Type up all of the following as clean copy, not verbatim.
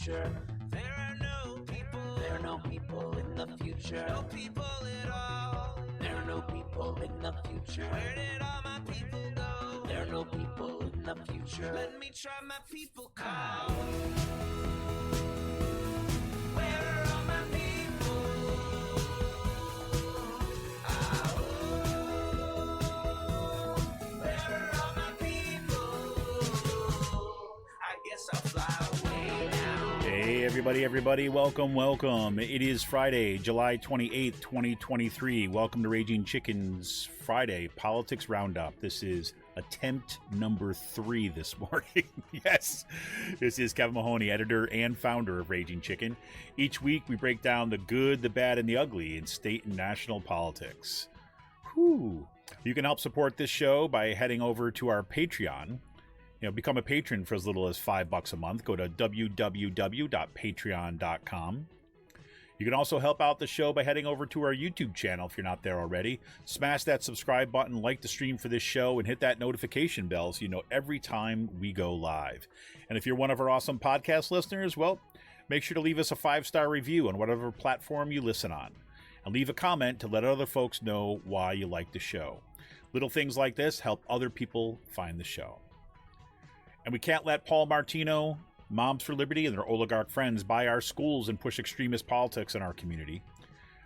future. There are no people in the future. No people at all. There are no people in the future. Where did all my people go? There are no people in the future. Let me try my people call. Where are all my people? Where are all my people? I guess I'll fly away now. Hey, everybody, welcome. It is Friday, July 28th, 2023. Welcome to Raging Chicken's Friday Politics Roundup. This is attempt number 3 this morning. Yes, this is Kevin Mahoney, editor and founder of Raging Chicken. Each week, we break down the good, the bad, and the ugly in state and national politics. Whew. You can help support this show by heading over to our Patreon. Become a patron for as little as $5 a month. Go to www.patreon.com. You can also help out the show by heading over to our YouTube channel if you're not there already. Smash that subscribe button, like the stream for this show, and hit that notification bell so you know every time we go live. And if you're one of our awesome podcast listeners, well, make sure to leave us a 5-star review on whatever platform you listen on. And leave a comment to let other folks know why you like the show. Little things like this help other people find the show. And we can't let Paul Martino, Moms for Liberty, and their oligarch friends buy our schools and push extremist politics in our community.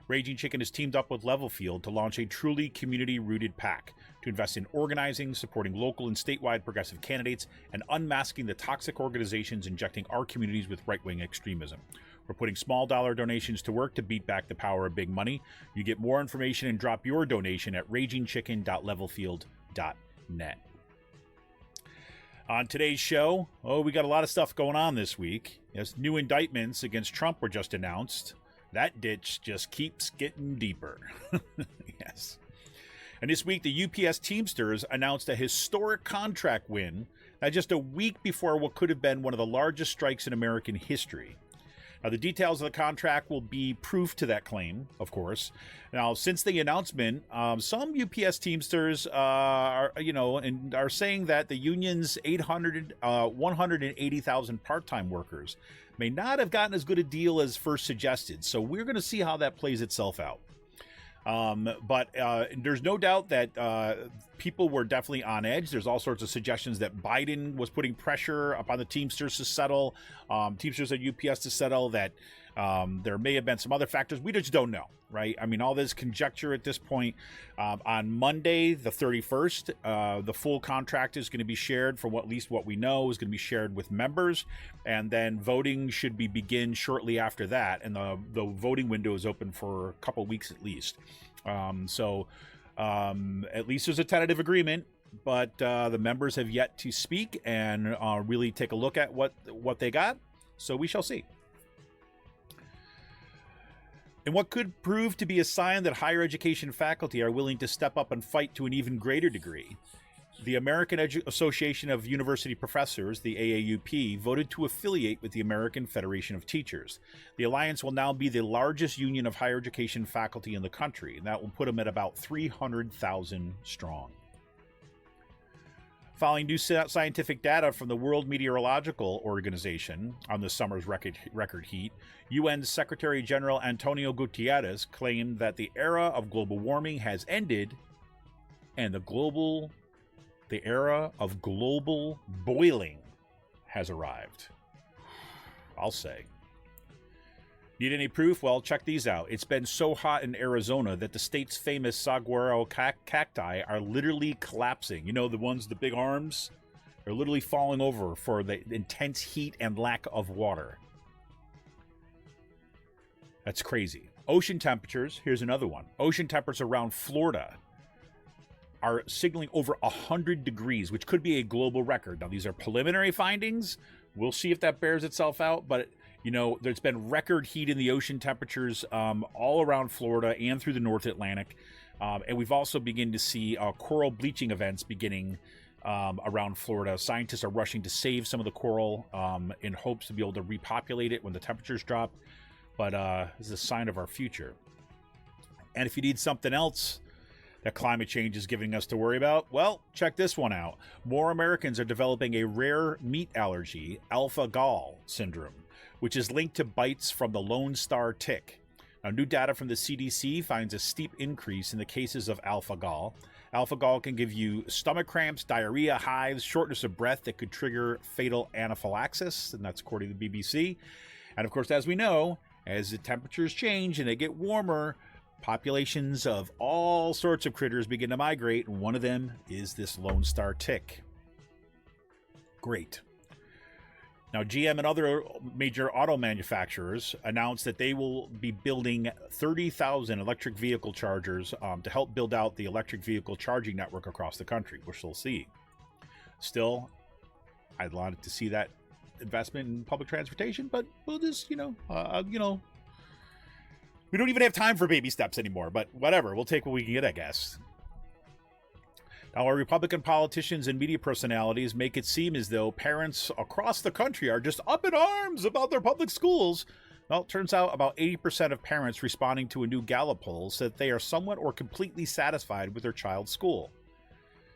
Raging Chicken has teamed up with Levelfield to launch a truly community-rooted PAC to invest in organizing, supporting local and statewide progressive candidates, and unmasking the toxic organizations injecting our communities with right-wing extremism. We're putting small dollar donations to work to beat back the power of big money. You get more information and drop your donation at ragingchicken.levelfield.net. On today's show, we got a lot of stuff going on this week. As new indictments against Trump were just announced. That ditch just keeps getting deeper. Yes. And this week, the UPS Teamsters announced a historic contract win just a week before what could have been one of the largest strikes in American history. Now, the details of the contract will be proof to that claim, of course. Now, since the announcement, some UPS Teamsters are saying that the union's 180,000 part-time workers may not have gotten as good a deal as first suggested. So we're going to see how that plays itself out. But there's no doubt that people were definitely on edge. There's all sorts of suggestions that Biden was putting pressure upon the Teamsters to settle, Teamsters at UPS to settle, that there may have been some other factors. We just don't know, right? I mean, all this conjecture at this point. On Monday, the 31st, the full contract is going to be shared, from at least what we know, is going to be shared with members. And then voting should begin shortly after that. And the voting window is open for a couple weeks at least. So at least there's a tentative agreement, but the members have yet to speak and really take a look at what they got. So we shall see. And what could prove to be a sign that higher education faculty are willing to step up and fight to an even greater degree, the American Association of University Professors, the AAUP, voted to affiliate with the American Federation of Teachers. The alliance will now be the largest union of higher education faculty in the country, and that will put them at about 300,000 strong. Following new scientific data from the World Meteorological Organization on this summer's record heat, UN Secretary General Antonio Guterres claimed that the era of global warming has ended and the era of global boiling has arrived. I'll say. Need any proof? Well, check these out. It's been so hot in Arizona that the state's famous Saguaro cacti are literally collapsing. You know, the ones, the big arms, are literally falling over for the intense heat and lack of water. That's crazy. Ocean temperatures, here's another one. Ocean temperatures around Florida are signaling over 100 degrees, which could be a global record. Now, these are preliminary findings. We'll see if that bears itself out, but there's been record heat in the ocean temperatures all around Florida and through the North Atlantic. And we've also begun to see coral bleaching events beginning around Florida. Scientists are rushing to save some of the coral in hopes to be able to repopulate it when the temperatures drop. But this is a sign of our future. And if you need something else that climate change is giving us to worry about, well, check this one out. More Americans are developing a rare meat allergy, alpha-gal syndrome, which is linked to bites from the Lone Star tick. Now, new data from the CDC finds a steep increase in the cases of alpha-gal. Alpha-gal can give you stomach cramps, diarrhea, hives, shortness of breath that could trigger fatal anaphylaxis, and that's according to the BBC. And of course, as we know, as the temperatures change and they get warmer, populations of all sorts of critters begin to migrate, and one of them is this Lone Star tick. Great. Now, GM and other major auto manufacturers announced that they will be building 30,000 electric vehicle chargers to help build out the electric vehicle charging network across the country, which we'll see. Still, I'd like to see that investment in public transportation, but we'll just, we don't even have time for baby steps anymore, but whatever. We'll take what we can get, I guess. Now, our Republican politicians and media personalities make it seem as though parents across the country are just up in arms about their public schools. Well, it turns out about 80% of parents responding to a new Gallup poll said they are somewhat or completely satisfied with their child's school.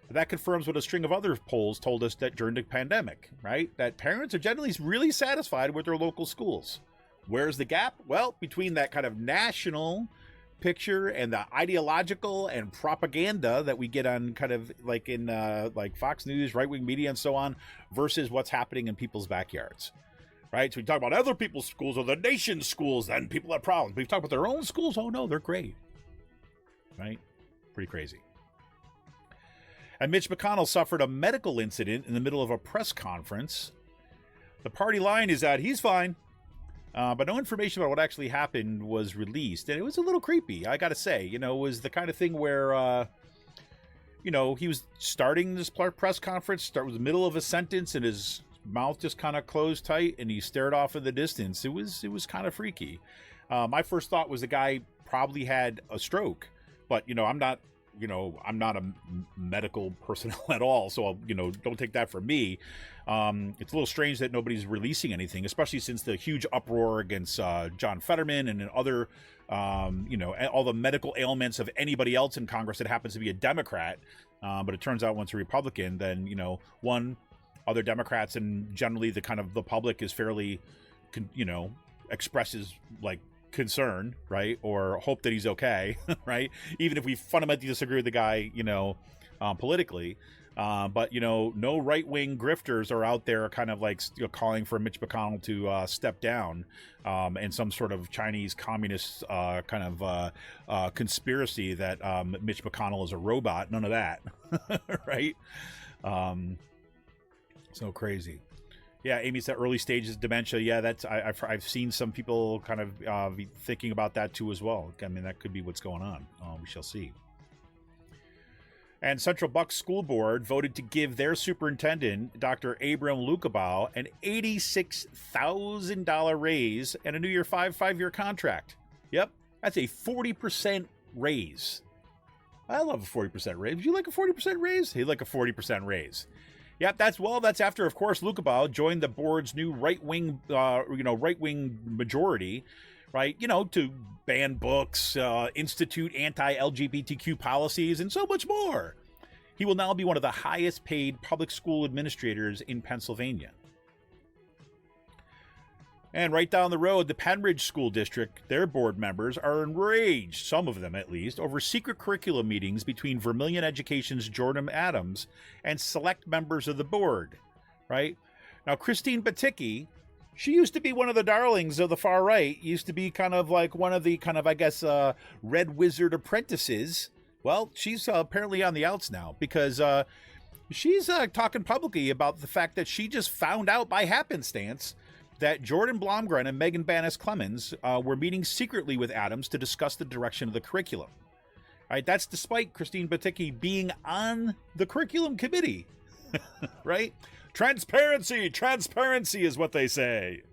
That confirms what a string of other polls told us that during the pandemic, right? That parents are generally really satisfied with their local schools. Where's the gap? Well, between that kind of national picture and the ideological and propaganda that we get on kind of like in like Fox News, right-wing media and so on, versus what's happening in people's backyards, right? So we talk about other people's schools or the nation's schools, then people have problems. We talk about their own schools. Oh no, they're great, right? Pretty crazy. And Mitch McConnell suffered a medical incident in the middle of a press conference. The party line is that he's fine. But no information about what actually happened was released. And it was a little creepy, I got to say. It was the kind of thing where, he was starting this press conference, start with the middle of a sentence, and his mouth just kind of closed tight, and he stared off in the distance. It was kind of freaky. My first thought was the guy probably had a stroke. But, I'm not a medical personnel at all, so, don't take that from me. It's a little strange that nobody's releasing anything, especially since the huge uproar against John Fetterman and other, all the medical ailments of anybody else in Congress that happens to be a Democrat. But it turns out once a Republican, then, other Democrats and generally the kind of the public is fairly, expresses like concern, right? Or hope that he's okay, right? Even if we fundamentally disagree with the guy, politically. But, no right-wing grifters are out there kind of like calling for Mitch McConnell to step down and some sort of Chinese communist kind of conspiracy that Mitch McConnell is a robot. None of that, right? So crazy. Yeah, Amy said early stages of dementia. Yeah, that's I've seen some people kind of be thinking about that too as well. I mean, that could be what's going on. We shall see. And Central Bucks School Board voted to give their superintendent, Dr. Abram Lukabaugh, an $86,000 raise and a New Year five-year contract. Yep, that's a 40% raise. I love a 40% raise. Would you like a 40% raise? He'd like a 40% raise. Yep, that's after, of course, Lukabaugh joined the board's new right-wing majority, right? To ban books, institute anti-LGBTQ policies, and so much more. He will now be one of the highest paid public school administrators in Pennsylvania. And right down the road, the Penridge School District, their board members are enraged, some of them at least, over secret curriculum meetings between Vermilion Education's Jordan Adams and select members of the board, right? Now, Christine Baticki, she used to be one of the darlings of the far right, used to be kind of like one of the kind of, I guess, Red Wizard apprentices. Well, she's apparently on the outs now because she's talking publicly about the fact that she just found out by happenstance that Jordan Blomgren and Megan Bannis Clemens were meeting secretly with Adams to discuss the direction of the curriculum. All right, that's despite Christine Baticki being on the curriculum committee, right? Transparency is what they say.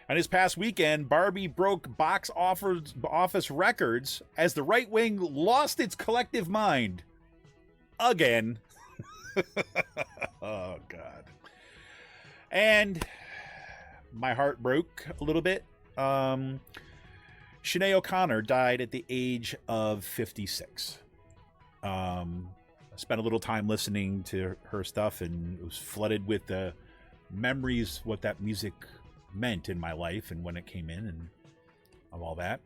And this past weekend, Barbie broke box office records as the right wing lost its collective mind. Again. Oh, God. And my heart broke a little bit. Sinead O'Connor died at the age of 56. I spent a little time listening to her stuff and was flooded with the memories, what that music meant in my life and when it came in and of all that.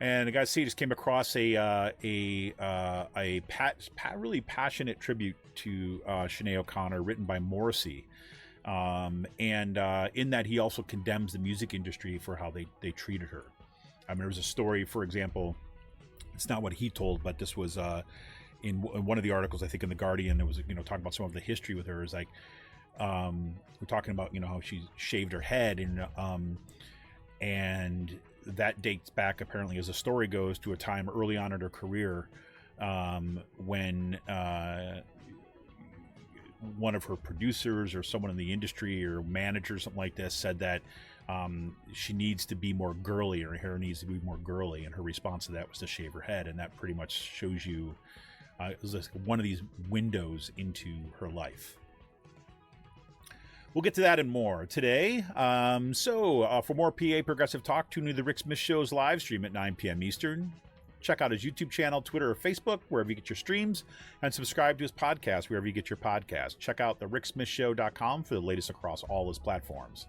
And I got to see, just came across a really passionate tribute to Sinead O'Connor, written by Morrissey. And in that, he also condemns the music industry for how they treated her. I mean, there was a story, for example, it's not what he told, but this was in one of the articles, I think in The Guardian, it was, talking about some of the history with her. Is like, we're talking about, how she shaved her head, and that dates back, apparently, as the story goes, to a time early on in her career, when one of her producers or someone in the industry or manager, something like this, said that she needs to be more girly, or her hair needs to be more girly, and her response to that was to shave her head. And that pretty much shows you it was like one of these windows into her life. We'll get to that and more today. For more PA Progressive Talk, tune into the Rick Smith Show's live stream at 9 p.m. Eastern. Check out his YouTube channel, Twitter, or Facebook, wherever you get your streams, and subscribe to his podcast, wherever you get your podcast. Check out thericksmithshow.com for the latest across all his platforms.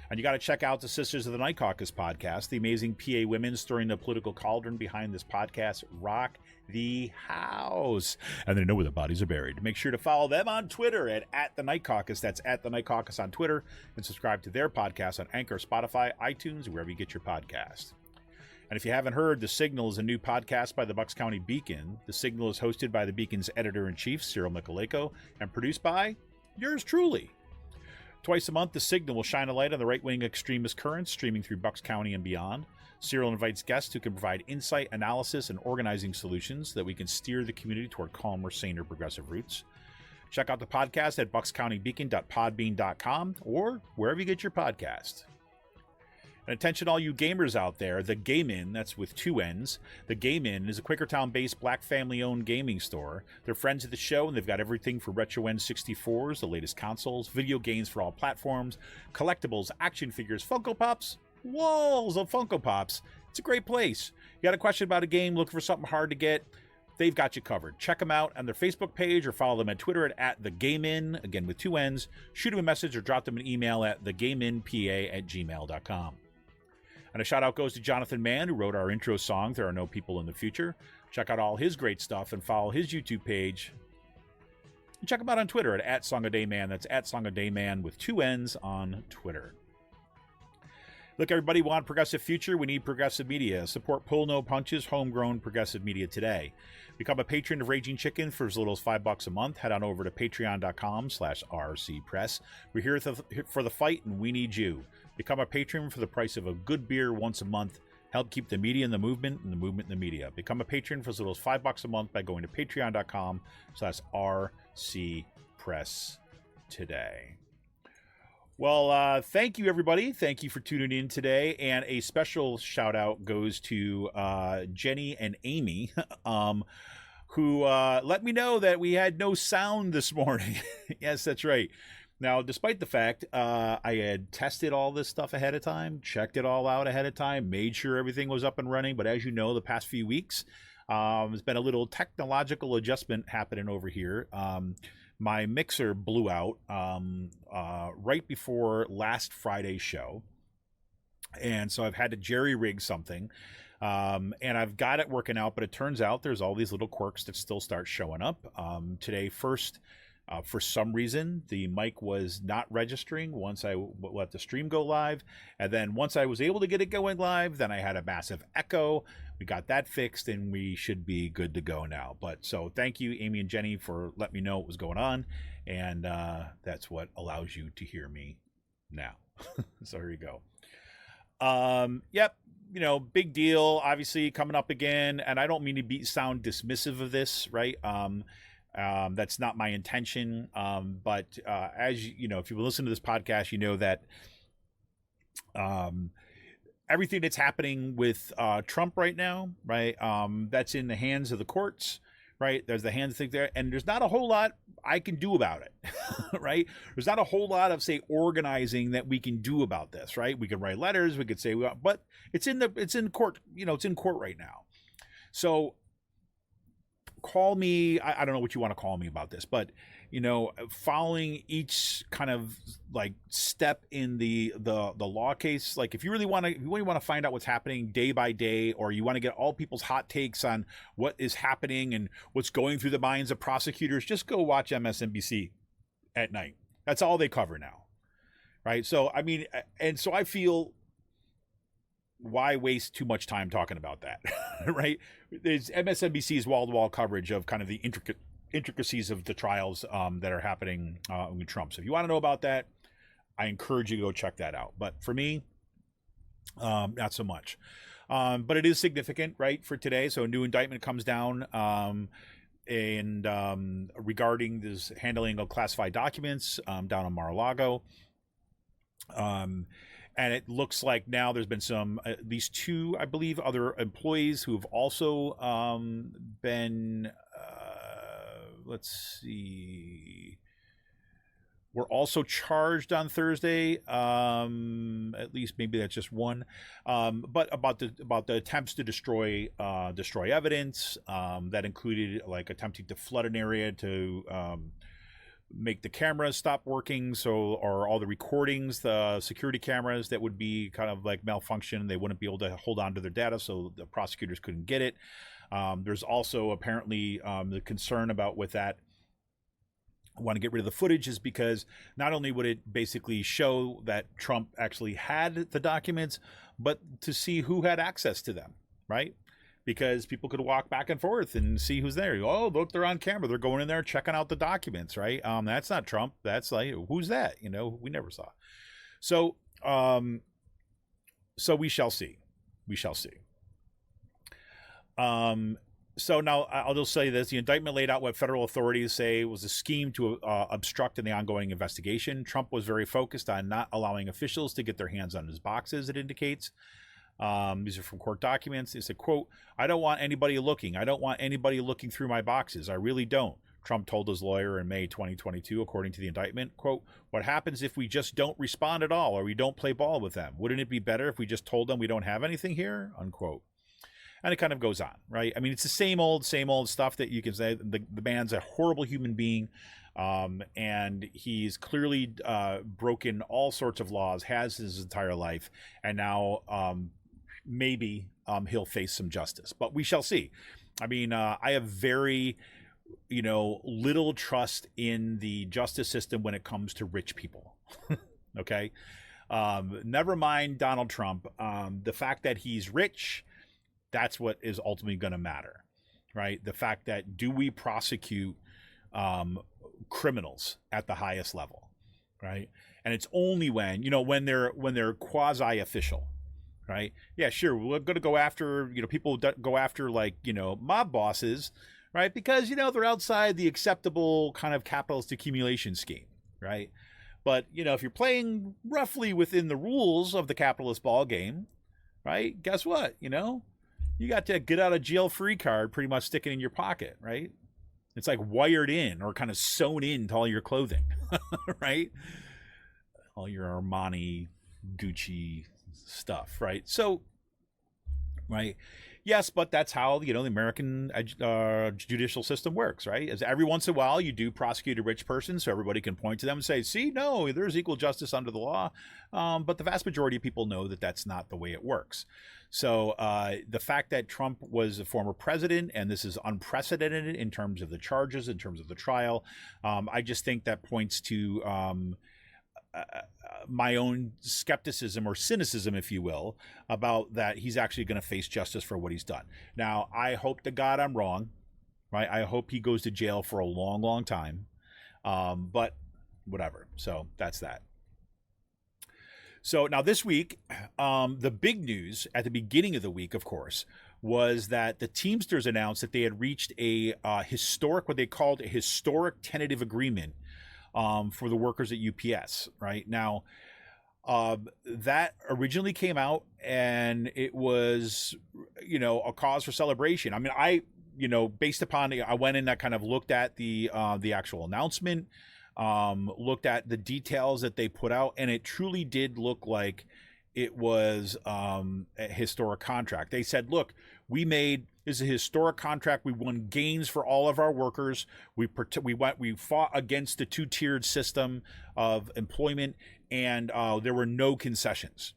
And you got to check out the Sisters of the Night Caucus podcast. The amazing PA women stirring the political cauldron behind this podcast rock the house. And they know where the bodies are buried. Make sure to follow them on Twitter at the Night Caucus. That's at the Night Caucus on Twitter. And subscribe to their podcast on Anchor, Spotify, iTunes, wherever you get your podcast. And if you haven't heard, The Signal is a new podcast by the Bucks County Beacon. The Signal is hosted by the Beacon's editor-in-chief, Cyril Michaleko, and produced by yours truly. Twice a month, The Signal will shine a light on the right-wing extremist currents streaming through Bucks County and beyond. Cyril invites guests who can provide insight, analysis, and organizing solutions so that we can steer the community toward calmer, saner, progressive roots. Check out the podcast at buckscountybeacon.podbean.com or wherever you get your podcast. And attention all you gamers out there, The Game In, that's with 2 N's. The Game In is a Quakertown-based black family-owned gaming store. They're friends of the show, and they've got everything for retro N64s, the latest consoles, video games for all platforms, collectibles, action figures, Funko Pops, walls of Funko Pops. It's a great place. You got a question about a game, looking for something hard to get, they've got you covered. Check them out on their Facebook page or follow them on Twitter at TheGameIn, again with 2 N's. Shoot them a message or drop them an email at thegameinpa@gmail.com. And a shout out goes to Jonathan Mann, who wrote our intro song, There Are No People in the Future. Check out all his great stuff and follow his YouTube page. And check him out on Twitter at @SongADayMan. That's @SongADayMan with 2 N's on Twitter. Look, everybody, want a progressive future? We need progressive media. Support Pull No Punches, homegrown progressive media today. Become a patron of Raging Chicken for as little as $5 a month. Head on over to patreon.com/rcpress. We're here for the fight, and we need you. Become a patron for the price of a good beer once a month. Help keep the media in the movement and the movement in the media. Become a patron for as little as $5 a month by going to patreon.com/rcpress today. Well, thank you, everybody. Thank you for tuning in today. And a special shout out goes to Jenny and Amy, who let me know that we had no sound this morning. Yes, that's right. Now, despite the fact I had tested all this stuff ahead of time, checked it all out ahead of time, made sure everything was up and running. But as you know, the past few weeks, there's been a little technological adjustment happening over here. My mixer blew out right before last Friday's show. And so I've had to jerry-rig something. And I've got it working out, but it turns out there's all these little quirks that still start showing up. Today, first, for some reason, the mic was not registering once I let the stream go live. And then once I was able to get it going live, then I had a massive echo. We got that fixed, and we should be good to go now. But so thank you, Amy and Jenny, for letting me know what was going on. And that's what allows you to hear me now. So here you go. Yep. Big deal, obviously, coming up again. And I don't mean to sound dismissive of this, right? That's not my intention. But as you know, if you listen to this podcast, you know that everything that's happening with Trump right now, right? That's in the hands of the courts, right? There's the hands thing there, and there's not a whole lot I can do about it, right? There's not a whole lot of, say, organizing that we can do about this, right? We can write letters, we could say, but it's in court, it's in court right now. So call me, I don't know what you want to call me about this, but following each kind of like step in the law case, like if you really want to find out what's happening day by day, or you want to get all people's hot takes on what is happening and what's going through the minds of prosecutors, just go watch MSNBC at night. That's all they cover now, right? So I mean, and so I feel, why waste too much time talking about that, right? There's MSNBC's wall-to-wall coverage of kind of the intricacies of the trials that are happening with Trump. So if you want to know about that, I encourage you to go check that out. But for me, not so much. But it is significant, right, for today. So a new indictment comes down regarding this handling of classified documents down in Mar-a-Lago. And it looks like now there's been at least two, I believe, other employees who have also been, let's see, were also charged on Thursday. At least maybe that's just one. But about the attempts to destroy evidence that included like attempting to flood an area to make the cameras stop working, or all the recordings, the security cameras that would be kind of like malfunction, they wouldn't be able to hold on to their data, so the prosecutors couldn't get it. There's also apparently the concern about with that, want to get rid of the footage, is because not only would it basically show that Trump actually had the documents, but to see who had access to them, right? Because people could walk back and forth and see who's there. Oh, look, they're on camera. They're going in there checking out the documents, right? That's not Trump. That's like, who's that? We never saw. So, so we shall see. We shall see. So now I'll just say this. The indictment laid out what federal authorities say was a scheme to obstruct in the ongoing investigation. Trump was very focused on not allowing officials to get their hands on his boxes, it indicates. These are from court documents. They said, quote, "I don't want anybody looking. I don't want anybody looking through my boxes. I really don't," Trump told his lawyer in May 2022, according to the indictment. Quote, "What happens if we just don't respond at all, or we don't play ball with them? Wouldn't it be better if we just told them we don't have anything here?" Unquote. And it kind of goes on, right? I mean, it's the same old stuff that you can say. The man's a horrible human being. And he's clearly broken all sorts of laws, has his entire life. And now maybe he'll face some justice, but we shall see. I mean, I have very, little trust in the justice system when it comes to rich people. Okay. Never mind Donald Trump. The fact that he's rich, that's what is ultimately going to matter, right? The fact that, do we prosecute criminals at the highest level, right? And it's only when they're quasi official, right? Yeah, sure, we're going to go after, people go after like, mob bosses, right? Because, they're outside the acceptable kind of capitalist accumulation scheme, right? But, if you're playing roughly within the rules of the capitalist ball game, right? Guess what? You got to get out of jail free card pretty much sticking in your pocket, right? It's like wired in or kind of sewn into all your clothing, right? All your Armani, Gucci stuff, right? So, right. Yes, but that's how, the American judicial system works, right? As every once in a while, you do prosecute a rich person so everybody can point to them and say, see, no, there's equal justice under the law. But the vast majority of people know that that's not the way it works. So the fact that Trump was a former president, and this is unprecedented in terms of the charges, in terms of the trial, I just think that points to my own skepticism or cynicism, if you will, about that he's actually going to face justice for what he's done. Now, I hope to God I'm wrong, right? I hope he goes to jail for a long, long time. But whatever. So that's that. So now this week, the big news at the beginning of the week, of course, was that the Teamsters announced that they had reached a historic, what they called a historic tentative agreement for the workers at UPS. Right now, that originally came out, and it was, a cause for celebration. I mean, based upon, I went in, I kind of looked at the actual announcement, looked at the details that they put out, and it truly did look like it was a historic contract. They said, look, this is a historic contract. We won gains for all of our workers. We fought against the two-tiered system of employment, and there were no concessions,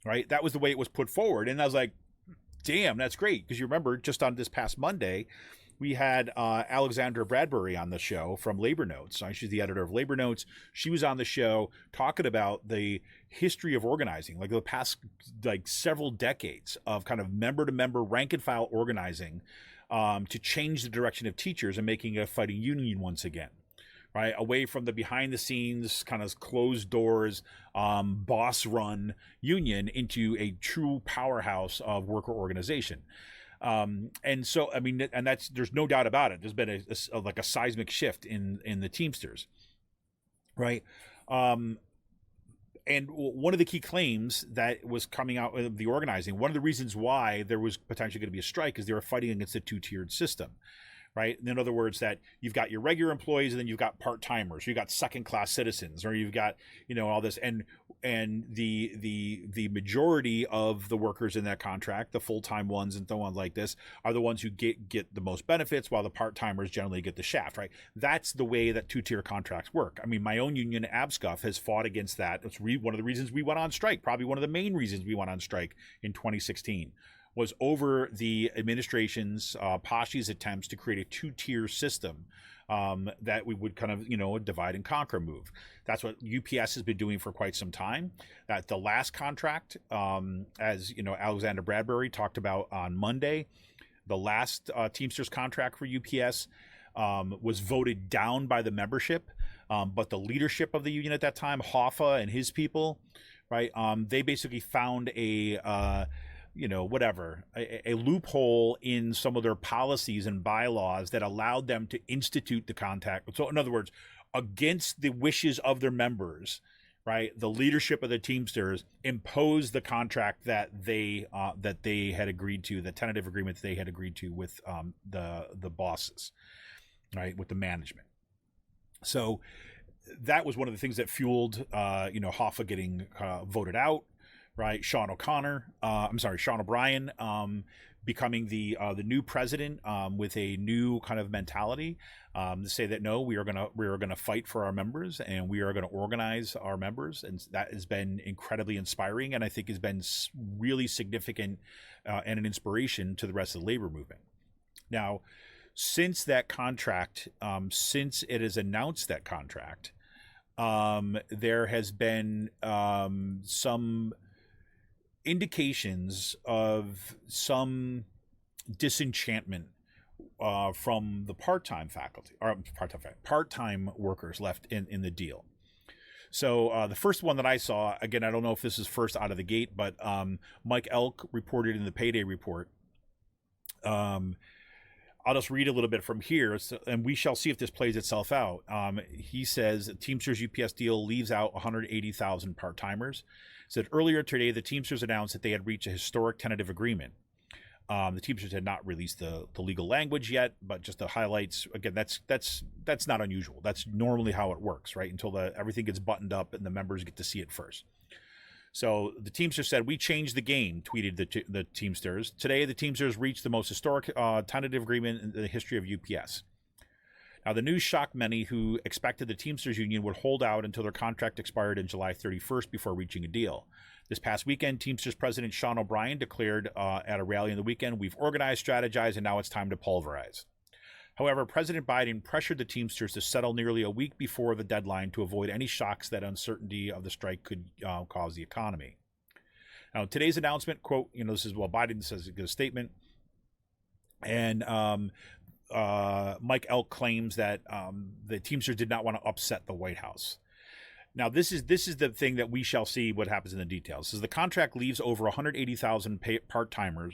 right? That was the way it was put forward. And I was like, damn, that's great. Because you remember, just on this past Monday, we had Alexandra Bradbury on the show from Labor Notes. She's the editor of Labor Notes. She was on the show talking about the history of organizing, like the past several decades of kind of member-to-member, rank-and-file organizing to change the direction of teachers and making a fighting union once again, right? Away from the behind-the-scenes, kind of closed doors, boss-run union into a true powerhouse of worker organization. And so, I mean, and there's no doubt about it. There's been a seismic shift in the Teamsters, right? And one of the key claims that was coming out of the organizing, one of the reasons why there was potentially going to be a strike is they were fighting against a two-tiered system, right? In other words, that you've got your regular employees and then you've got part-timers, you've got second-class citizens, or you've got, all this, and the majority of the workers in that contract, the full-time ones and so on like this, are the ones who get the most benefits, while the part-timers generally get the shaft, right? That's the way that two-tier contracts work. I mean, my own union, ABSCUF, has fought against that. It's one of the reasons we went on strike, probably one of the main reasons we went on strike in 2016. Was over the administration's Pashi's attempts to create a two-tier system that we would kind of, divide and conquer move. That's what UPS has been doing for quite some time. That the last contract, as Alexander Bradbury talked about on Monday, the last Teamsters contract for UPS was voted down by the membership, but the leadership of the union at that time, Hoffa and his people, right? They basically found a loophole in some of their policies and bylaws that allowed them to institute the contract. So in other words, against the wishes of their members, right, the leadership of the Teamsters imposed the contract that they had agreed to, the tentative agreement that they had agreed to with the bosses, right, with the management. So that was one of the things that fueled Hoffa getting voted out. Right, Sean O'Brien, becoming the new president with a new kind of mentality to say that no, we are gonna fight for our members and we are gonna organize our members, and that has been incredibly inspiring, and I think has been really significant and an inspiration to the rest of the labor movement. Now, since that contract, since it has announced that contract, there has been some indications of some disenchantment from the part-time workers left in the deal. So the first one that I saw, again, I don't know if this is first out of the gate, but Mike Elk reported in the Payday Report. I'll just read a little bit from here, and we shall see if this plays itself out. He says Teamsters UPS deal leaves out 180,000 part-timers. Said earlier today, the Teamsters announced that they had reached a historic tentative agreement. The Teamsters had not released the legal language yet, but just the highlights. Again, that's not unusual. That's normally how it works, right? Until everything gets buttoned up and the members get to see it first. So the Teamsters said, "We changed the game," tweeted the Teamsters. Today, the Teamsters reached the most historic tentative agreement in the history of UPS. Now, the news shocked many who expected the Teamsters Union would hold out until their contract expired on July 31st before reaching a deal. This past weekend, Teamsters President Sean O'Brien declared at a rally on the weekend, "We've organized, strategized, and now it's time to pulverize." However, President Biden pressured the Teamsters to settle nearly a week before the deadline to avoid any shocks that uncertainty of the strike could cause the economy. Now, today's announcement, quote, this is what Biden says in a statement, and Mike Elk claims that the Teamsters did not want to upset the White House. Now, this is the thing that we shall see what happens in the details. Says the contract leaves over 180,000 part-timer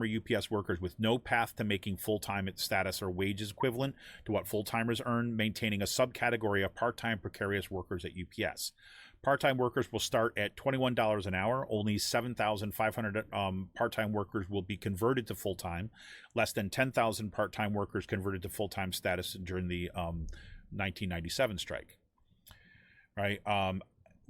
UPS workers with no path to making full-time status or wages equivalent to what full-timers earn, maintaining a subcategory of part-time precarious workers at UPS. Part-time workers will start at $21 an hour. Only 7,500 part-time workers will be converted to full-time. Less than 10,000 part-time workers converted to full-time status during the 1997 strike. Right.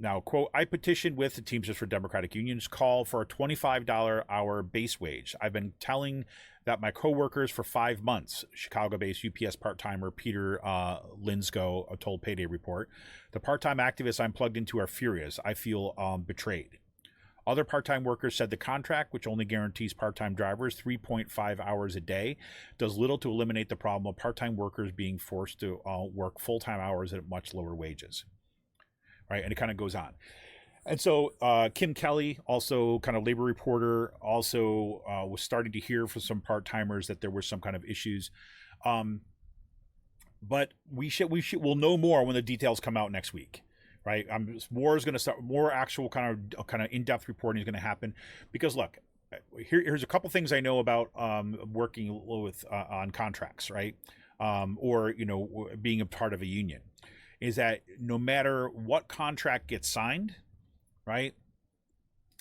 Now, quote, I petitioned with the Teamsters for Democratic Unions call for a $25 hour base wage. I've been telling that my coworkers for 5 months, Chicago-based UPS part-timer Peter Linsco told Payday Report. The part-time activists I'm plugged into are furious. I feel betrayed. Other part-time workers said the contract, which only guarantees part-time drivers 3.5 hours a day, does little to eliminate the problem of part-time workers being forced to work full-time hours at much lower wages. Right, and it kind of goes on. And so Kim Kelly, also kind of labor reporter, also was starting to hear from some part-timers that there were some kind of issues. But we'll know more when the details come out next week. Right, more is going to start. More actual kind of in-depth reporting is going to happen, because look, here's a couple things I know about working with on contracts, right, or being a part of a union, is that no matter what contract gets signed, right,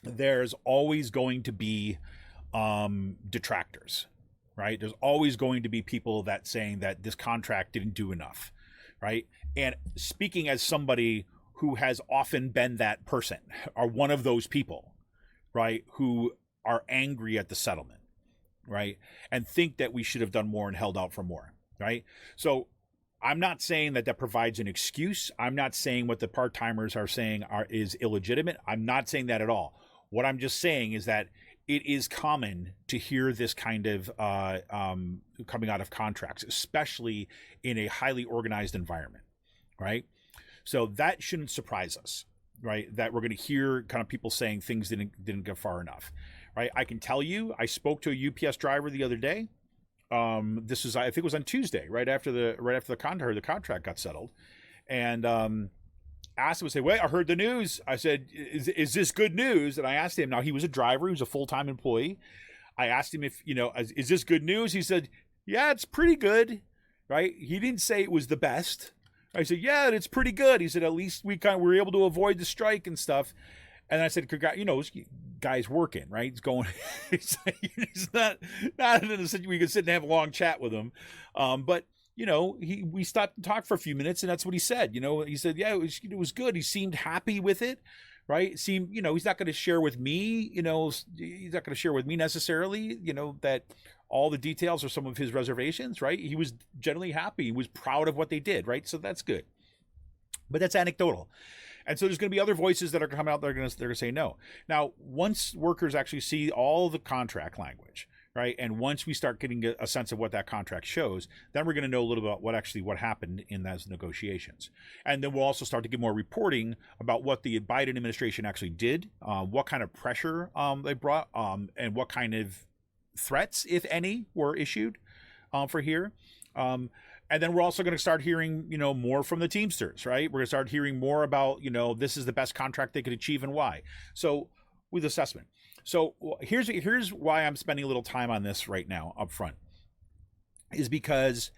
there's always going to be detractors, right? There's always going to be people that saying that this contract didn't do enough, right? And speaking as somebody who has often been that person, are one of those people, right, who are angry at the settlement, right, and think that we should have done more and held out for more, right? So I'm not saying that provides an excuse. I'm not saying what the part-timers are saying is illegitimate. I'm not saying that at all. What I'm just saying is that it is common to hear this kind of coming out of contracts, especially in a highly organized environment, right? So that shouldn't surprise us, right? That we're going to hear kind of people saying things didn't go far enough, right? I can tell you, I spoke to a UPS driver the other day. This was, I think it was on Tuesday, right after the contract got settled, and asked him to say, "Wait, I heard the news." I said, "Is this good news?" And I asked him. Now he was a driver; he was a full-time employee. I asked him if is this good news? He said, "Yeah, it's pretty good." Right? He didn't say it was the best. I said, "Yeah, it's pretty good." He said, "At least we were able to avoid the strike and stuff." And I said, guy's working, right? He's going, he's not in a situation we can sit and have a long chat with him. But, we stopped and talked for a few minutes, and that's what he said. He said, yeah, it was good. He seemed happy with it, right? It seemed, he's not going to share with me, he's not going to share with me necessarily, that all the details are some of his reservations, right? He was generally happy. He was proud of what they did, right? So that's good. But that's anecdotal. And so there's going to be other voices that are coming out. They're going to say no. Now, once workers actually see all the contract language, right, and once we start getting a sense of what that contract shows, then we're going to know a little about what happened in those negotiations. And then we'll also start to get more reporting about what the Biden administration actually did, what kind of pressure they brought, and what kind of threats, if any, were issued for here. And then we're also going to start hearing, more from the Teamsters, right? We're going to start hearing more about, this is the best contract they could achieve and why. So with assessment. So here's why I'm spending a little time on this right now up front, is because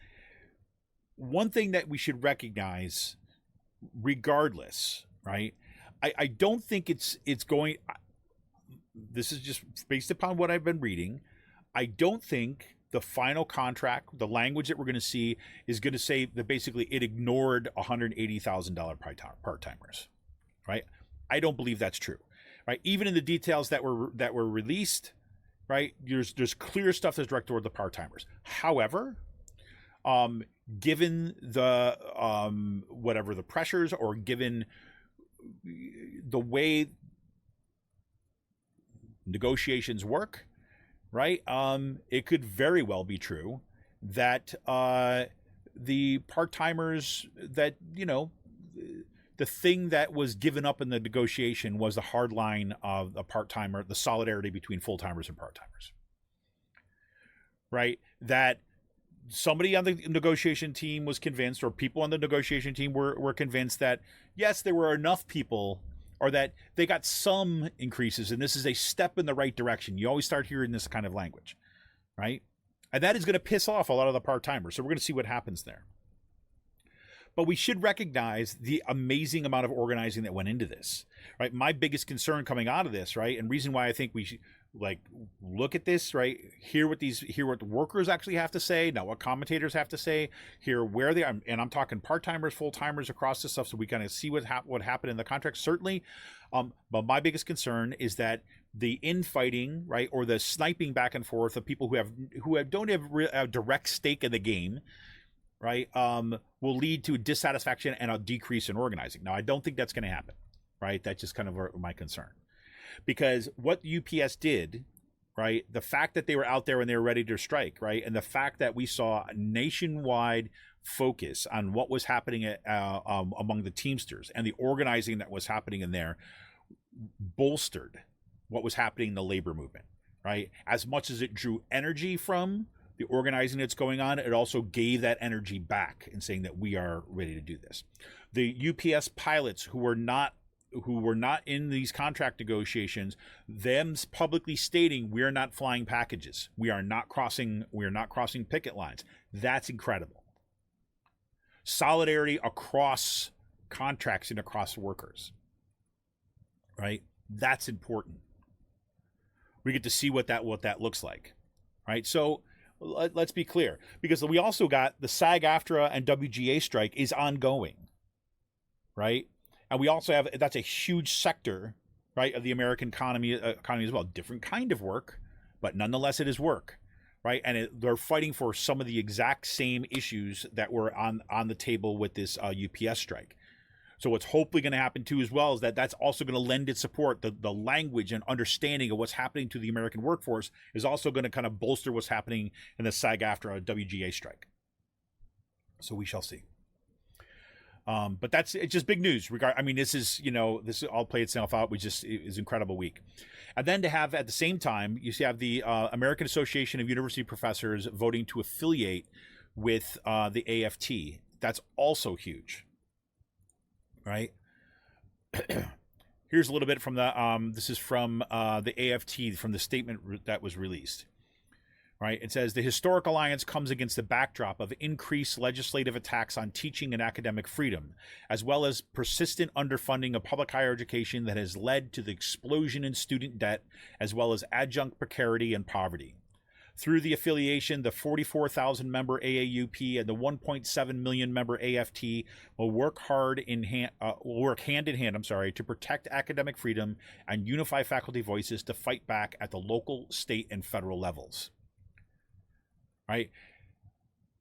one thing that we should recognize regardless, right? I don't think it's going, this is just based upon what I've been reading. I don't think the final contract, the language that we're going to see, is going to say that basically it ignored $180,000 part-timers, right? I don't believe that's true, right? Even in the details that were released, right? There's clear stuff that's directed toward the part-timers. However, given the whatever the pressures, or given the way negotiations work, right? It could very well be true that the part-timers, that, the thing that was given up in the negotiation was the hard line of a part-timer, the solidarity between full-timers and part-timers, right? That somebody on the negotiation team was convinced, or people on the negotiation team were convinced that, yes, there were enough people, or that they got some increases, and this is a step in the right direction. You always start hearing this kind of language, right? And that is going to piss off a lot of the part-timers. So we're going to see what happens there. But we should recognize the amazing amount of organizing that went into this, right? My biggest concern coming out of this, right, and reason why I think like, look at this, right? Hear what the workers actually have to say, not what commentators have to say. Hear where they are, and I'm talking part-timers, full-timers across this stuff, so we kind of see what happened in the contract, certainly. But my biggest concern is that the infighting, right, or the sniping back and forth of people who don't have a direct stake in the game, right, will lead to dissatisfaction and a decrease in organizing. Now, I don't think that's going to happen, right? That's just kind of my concern. Because what UPS did, right, the fact that they were out there and they were ready to strike, right, and the fact that we saw a nationwide focus on what was happening among the Teamsters and the organizing that was happening in there bolstered what was happening in the labor movement, right? As much as it drew energy from the organizing that's going on, it also gave that energy back in saying that we are ready to do this. The UPS pilots who were not in these contract negotiations, them publicly stating we are not flying packages, we are not crossing picket lines. That's incredible. Solidarity across contracts and across workers, right? That's important. We get to see what that looks like, right? So let's be clear, because we also got the SAG-AFTRA and WGA strike is ongoing, right? And we also have, that's a huge sector, right, of the American economy as well. Different kind of work, but nonetheless it is work, right? And they're fighting for some of the exact same issues that were on the table with this UPS strike. So what's hopefully going to happen too as well is that that's also going to lend its support. The language and understanding of what's happening to the American workforce is also going to kind of bolster what's happening in the SAG-AFTRA WGA strike. So we shall see. But it's just big news. This is all play itself out. It is incredible week. And then to have at the same time, you have the American Association of University Professors voting to affiliate with the AFT. That's also huge, right? Here's a little bit from the. This is from the AFT, from the statement that was released. Right. It says the historic alliance comes against the backdrop of increased legislative attacks on teaching and academic freedom, as well as persistent underfunding of public higher education that has led to the explosion in student debt, as well as adjunct precarity and poverty. Through the affiliation, the 44,000 member AAUP and the 1.7 million member AFT will work hand in hand to protect academic freedom and unify faculty voices to fight back at the local, state, and federal levels. Right.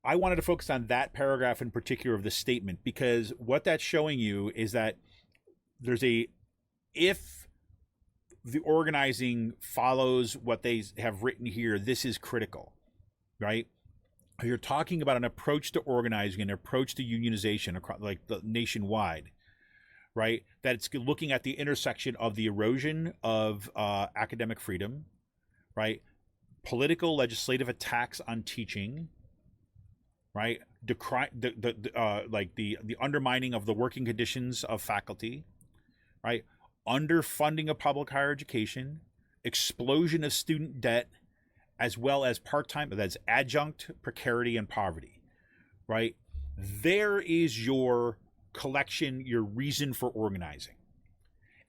I wanted to focus on that paragraph in particular of the statement, because what that's showing you is that if the organizing follows what they have written here, this is critical, right? You're talking about an approach to organizing, an approach to unionization across, like, the nationwide, right? That it's looking at the intersection of the erosion of academic freedom, right? Political legislative attacks on teaching, right? The undermining of the working conditions of faculty, right? Underfunding of public higher education, explosion of student debt, as well as part-time, that's adjunct precarity and poverty, right? There is your collection, your reason for organizing.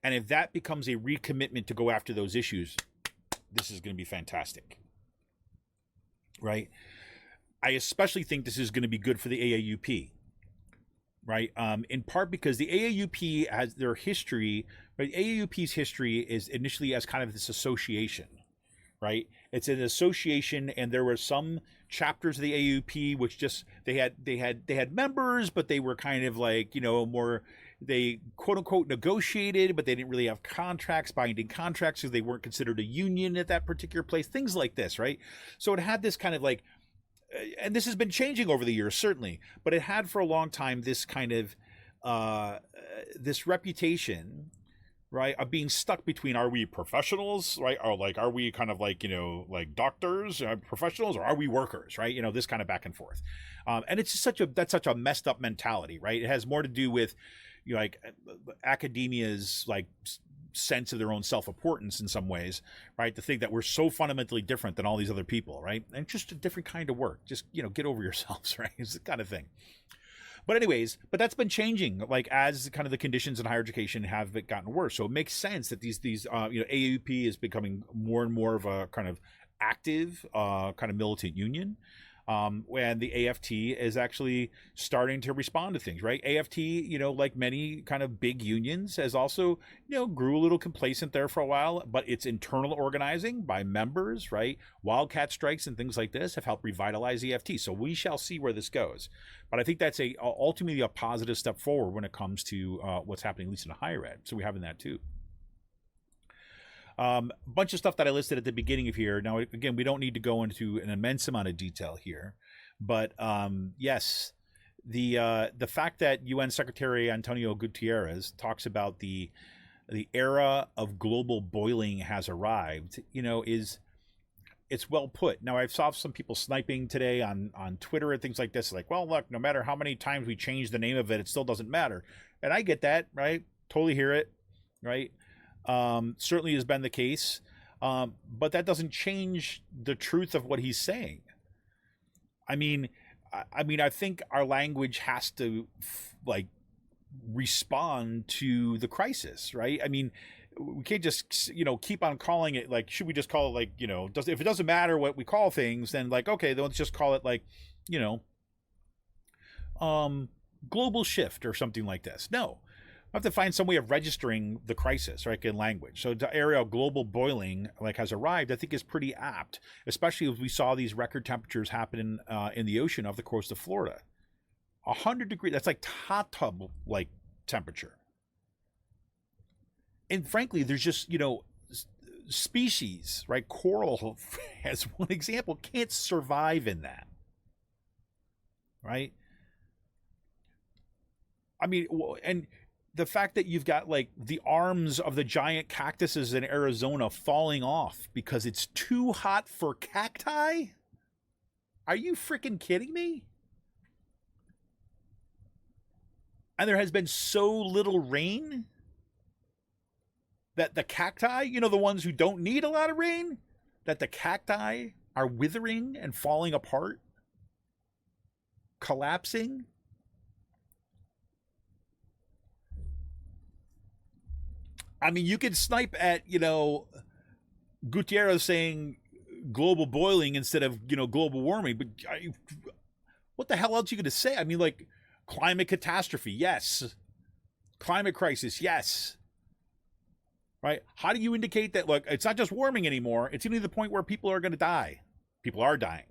And if that becomes a recommitment to go after those issues, this is going to be fantastic, right? I especially think this is going to be good for the AAUP, right? In part because the AAUP has their history, but AAUP's history is initially as kind of this association, right? It's an association, and there were some chapters of the AAUP which just they had members, but they were kind of like, more. They quote unquote negotiated, but they didn't really have binding contracts, because they weren't considered a union at that particular place. Things like this, right? So it had this kind of like, and this has been changing over the years, certainly, but it had for a long time this kind of this reputation, right, of being stuck between, are we professionals, right, or like, are we kind of like, like doctors, professionals, or are we workers, right? This kind of back and forth, and it's just that's such a messed up mentality, right? It has more to do with like academia's like sense of their own self-importance in some ways, right? To think that we're so fundamentally different than all these other people, right? And just a different kind of work. Just, get over yourselves, right? It's the kind of thing. But anyways, but that's been changing, like as kind of the conditions in higher education have gotten worse. So it makes sense that these AAUP is becoming more and more of a kind of active kind of militant union. And the AFT is actually starting to respond to things, right? AFT, like many kind of big unions, has also, grew a little complacent there for a while, but its internal organizing by members, right? Wildcat strikes and things like this have helped revitalize EFT. So we shall see where this goes. But I think that's ultimately a positive step forward when it comes to what's happening, at least in higher ed. So we have in that too. Bunch of stuff that I listed at the beginning of here. Now, again, we don't need to go into an immense amount of detail here, but yes, the fact that UN Secretary Antonio Guterres talks about the era of global boiling has arrived, it's well put. Now, I saw some people sniping today on Twitter and things like this, like, well, look, no matter how many times we change the name of it, it still doesn't matter. And I get that, right? Totally hear it, right? Certainly has been the case, but that doesn't change the truth of what he's saying. I mean, I think our language has to respond to the crisis, right? I mean, we can't just keep on calling it like. Should we just call it if it doesn't matter what we call things, then okay, then let's just call it global shift or something like this. No. I have to find some way of registering the crisis, right, in language. So the area of global boiling, has arrived, I think is pretty apt, especially as we saw these record temperatures happen in the ocean off the coast of Florida. 100 degrees, that's like hot tub temperature. And frankly, there's just, species, right? Coral, as one example, can't survive in that, right? I mean, and the fact that you've got the arms of the giant cactuses in Arizona falling off because it's too hot for cacti? Are you freaking kidding me? And there has been so little rain that the cacti, the ones who don't need a lot of rain, that the cacti are withering and falling apart, collapsing. I mean, you could snipe at, Guterres saying global boiling instead of, global warming, but what the hell else are you going to say? I mean, climate catastrophe, yes. Climate crisis, yes. Right? How do you indicate that, it's not just warming anymore, it's getting to the point where people are going to die. People are dying.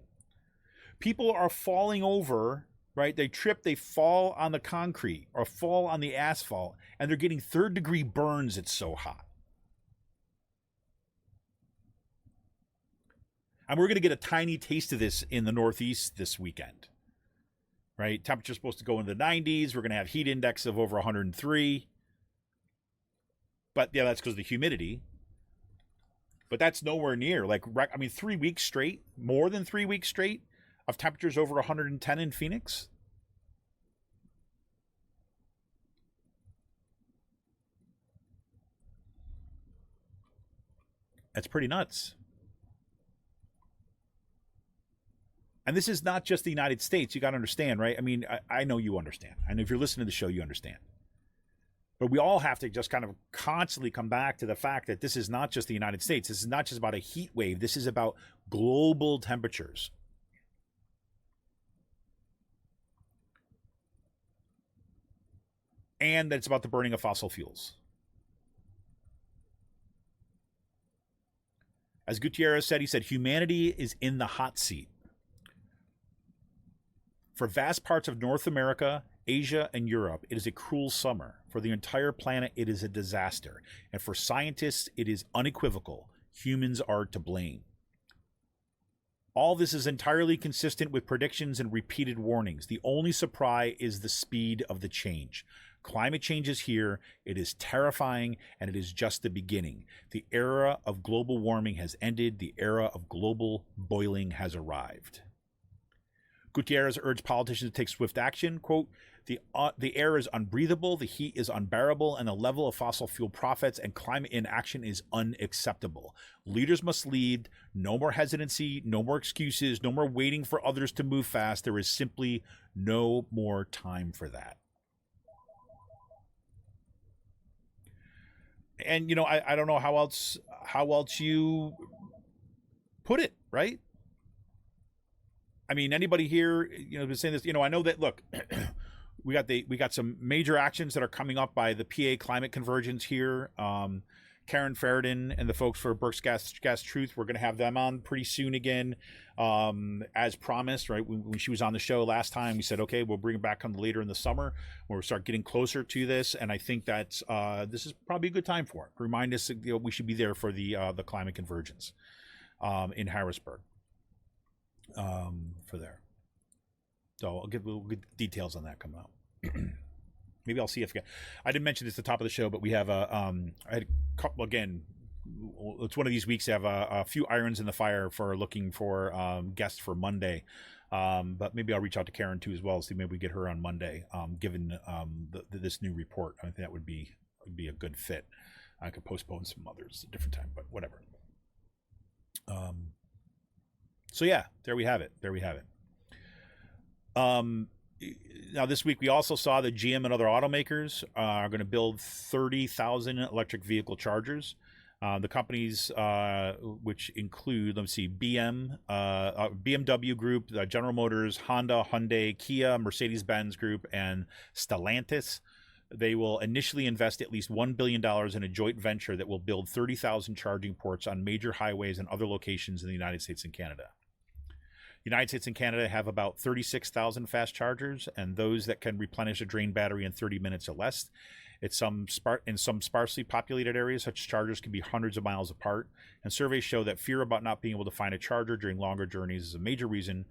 People are falling over, right? They trip, they fall on the concrete or fall on the asphalt, and they're getting third-degree burns. It's so hot. And we're going to get a tiny taste of this in the Northeast this weekend, right? Temperature's supposed to go into the 90s. We're going to have heat index of over 103. But, yeah, that's because of the humidity. But that's nowhere near. 3 weeks straight, more than 3 weeks straight, of temperatures over 110 in Phoenix. That's pretty nuts. And this is not just the United States. You got to understand, right? I mean, I know you understand. I know if you're listening to the show, you understand. But we all have to just kind of constantly come back to the fact that this is not just the United States. This is not just about a heat wave. This is about global temperatures. And that it's about the burning of fossil fuels. As Guterres said, he said, humanity is in the hot seat. For vast parts of North America, Asia, and Europe, it is a cruel summer. For the entire planet, it is a disaster. And for scientists, it is unequivocal. Humans are to blame. All this is entirely consistent with predictions and repeated warnings. The only surprise is the speed of the change. Climate change is here. It is terrifying, and it is just the beginning. The era of global warming has ended. The era of global boiling has arrived. Guterres urged politicians to take swift action. Quote, the air is unbreathable, the heat is unbearable, and the level of fossil fuel profits and climate inaction is unacceptable. Leaders must lead. No more hesitancy, no more excuses, no more waiting for others to move fast. There is simply no more time for that. And, I don't know how else you put it, right? I mean, anybody here, been saying this, I know that, look, we got some major actions that are coming up by the PA Climate Convergence here. Karen Ferdin and the folks for Burke's Gas Truth, we're going to have them on pretty soon again, as promised, right? When she was on the show last time, we said, okay, we'll bring it back on later in the summer when we start getting closer to this. And I think that this is probably a good time for it. Remind us, we should be there for the Climate Convergence in Harrisburg for there. So we'll get details on that coming up. Maybe I'll see if I didn't mention this at the top of the show, but we have I had a couple, again, it's one of these weeks. I have a few irons in the fire for looking for guests for Monday. But maybe I'll reach out to Karen too as well. See, maybe we get her on Monday. Given this new report, I think that would be a good fit. I could postpone some others at a different time, but whatever. So yeah, there we have it. Now this week we also saw that GM and other automakers are going to build 30,000 electric vehicle chargers. The companies, which include, BMW Group, General Motors, Honda, Hyundai, Kia, Mercedes-Benz Group, and Stellantis. They will initially invest at least $1 billion in a joint venture that will build 30,000 charging ports on major highways and other locations in the United States and Canada. The United States and Canada have about 36,000 fast chargers, and those that can replenish a drained battery in 30 minutes or less. In some sparsely populated areas, such chargers can be hundreds of miles apart, and surveys show that fear about not being able to find a charger during longer journeys is a major reason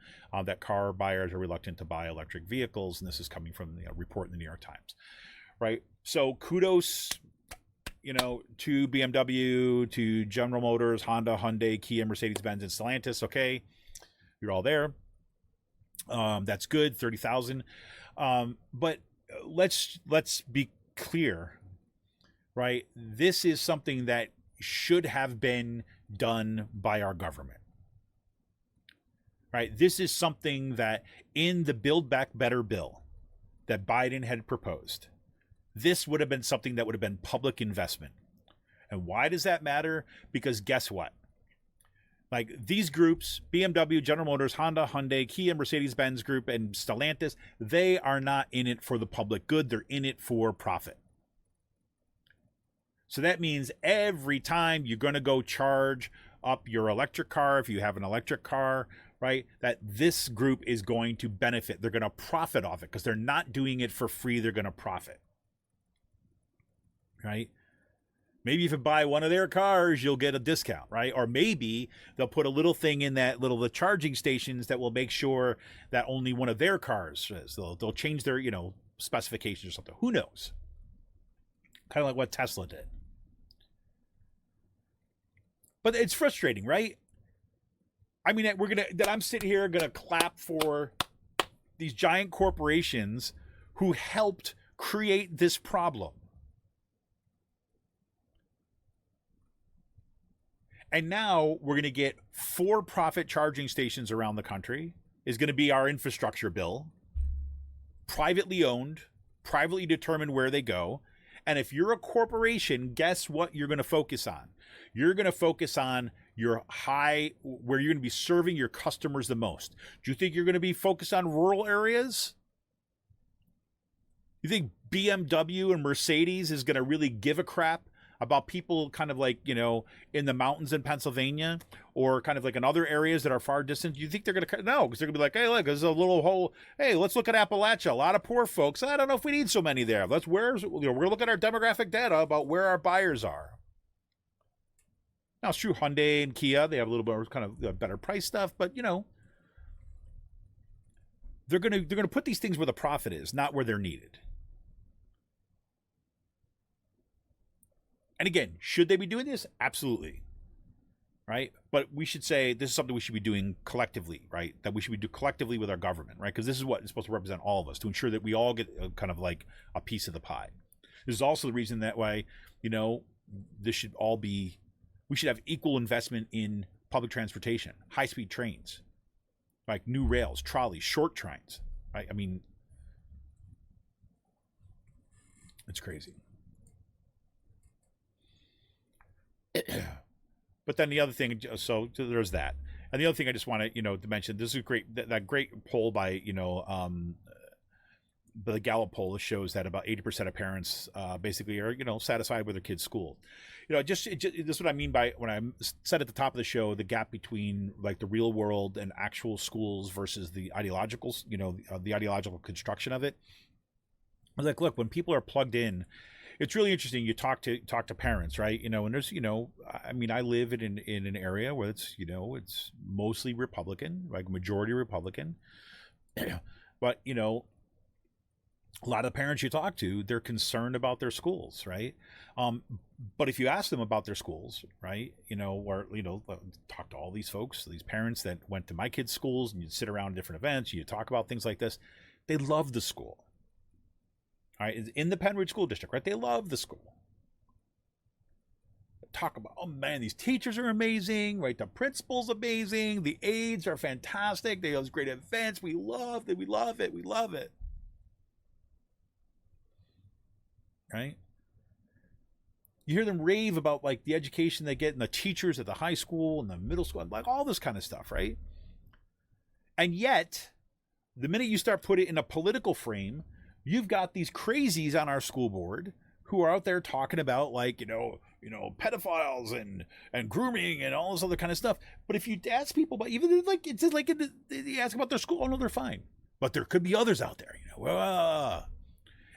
that car buyers are reluctant to buy electric vehicles, and this is coming from the report in the New York Times. Right? So kudos, to BMW, to General Motors, Honda, Hyundai, Kia, Mercedes-Benz, and Stellantis. Okay, you're all there. That's good, 30,000. But let's be clear, right? This is something that should have been done by our government, right? This is something that in the Build Back Better bill that Biden had proposed, this would have been something that would have been public investment. And why does that matter? Because guess what? Like these groups, BMW, General Motors, Honda, Hyundai, Kia, Mercedes-Benz Group, and Stellantis, they are not in it for the public good. They're in it for profit. So that means every time you're going to go charge up your electric car, if you have an electric car, right, that this group is going to benefit. They're going to profit off it because they're not doing it for free. They're going to profit, right? Maybe if you buy one of their cars, you'll get a discount, right? Or maybe they'll put a little thing in that the charging stations that will make sure that only one of their cars is. They'll change their, specifications or something. Who knows? Kind of like what Tesla did. But it's frustrating, right? I mean, I'm sitting here gonna clap for these giant corporations who helped create this problem. And now we're going to get for-profit charging stations around the country is going to be our infrastructure bill. Privately owned, privately determined where they go. And if you're a corporation, guess what you're going to focus on? You're going to focus on where you're going to be serving your customers the most. Do you think you're going to be focused on rural areas? You think BMW and Mercedes is going to really give a crap about people kind of like, in the mountains in Pennsylvania or kind of like in other areas that are far distant? You think they're going to, no, because they're going to be like, hey, look, there's a little hole. Hey, let's look at Appalachia. A lot of poor folks. I don't know if we need so many there. We're going to look at our demographic data about where our buyers are. Now it's true. Hyundai and Kia, they have a little bit kind of better price stuff, but they're going to put these things where the profit is, not where they're needed. And again, should they be doing this? Absolutely. right? But we should say this is something we should be doing collectively, right? That we should be doing collectively with our government, right? Because this is what is supposed to represent all of us, to ensure that we all get kind of like a piece of the pie. This is also the reason that why, this should all be, we should have equal investment in public transportation, high-speed trains, like new rails, trolleys, short trains, right? I mean, it's crazy. But then the other thing, so there's that. And the other thing I just want to, to mention, this is a great, that great poll by, the Gallup poll shows that about 80% of parents basically are, satisfied with their kids' school. This is what I mean by when I said at the top of the show, the gap between like the real world and actual schools versus the ideological, the ideological construction of it. I was like, look, when people are plugged in, it's really interesting. You talk to parents, right? And there's, I mean, I live in an area where it's, it's mostly Republican, like majority Republican, but, a lot of the parents you talk to, they're concerned about their schools, right? But if you ask them about their schools, right, talk to all these folks, these parents that went to my kids' schools, and you sit around different events, you talk about things like this, they love the school. All right, in the Penridge School District, right? They love the school. Talk about, oh man, these teachers are amazing, right? The principal's amazing. The aides are fantastic. They have those great events. We love it. We love it. We love it. Right? You hear them rave about like the education they get and the teachers at the high school and the middle school, like all this kind of stuff, right? And yet, the minute you start putting it in a political frame, you've got these crazies on our school board who are out there talking about like, pedophiles and grooming and all this other kind of stuff. But if you ask people about even like, it's just like you ask about their school, oh no, they're fine. But there could be others out there,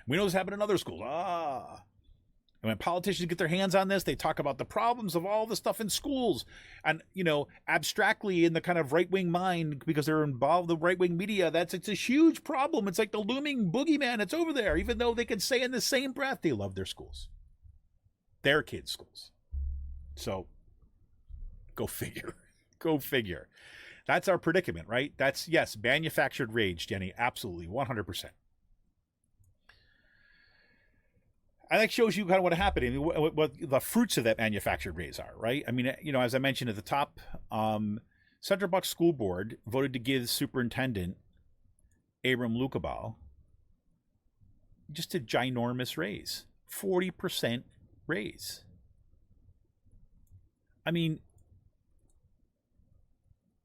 we know this happened in other schools. And when politicians get their hands on this, they talk about the problems of all the stuff in schools. And, abstractly in the kind of right-wing mind, because they're involved in the right-wing media, it's a huge problem. It's like the looming boogeyman. It's over there, even though they can say in the same breath they love their schools. Their kids' schools. So, go figure. Go figure. That's our predicament, right? That's, yes, manufactured rage, Jenny. Absolutely, 100%. And that shows you kind of what happened, and what the fruits of that manufactured rage are, right? I mean, as I mentioned at the top, Central Bucks School Board voted to give Superintendent Abram Lukabal just a ginormous raise, 40% raise. I mean,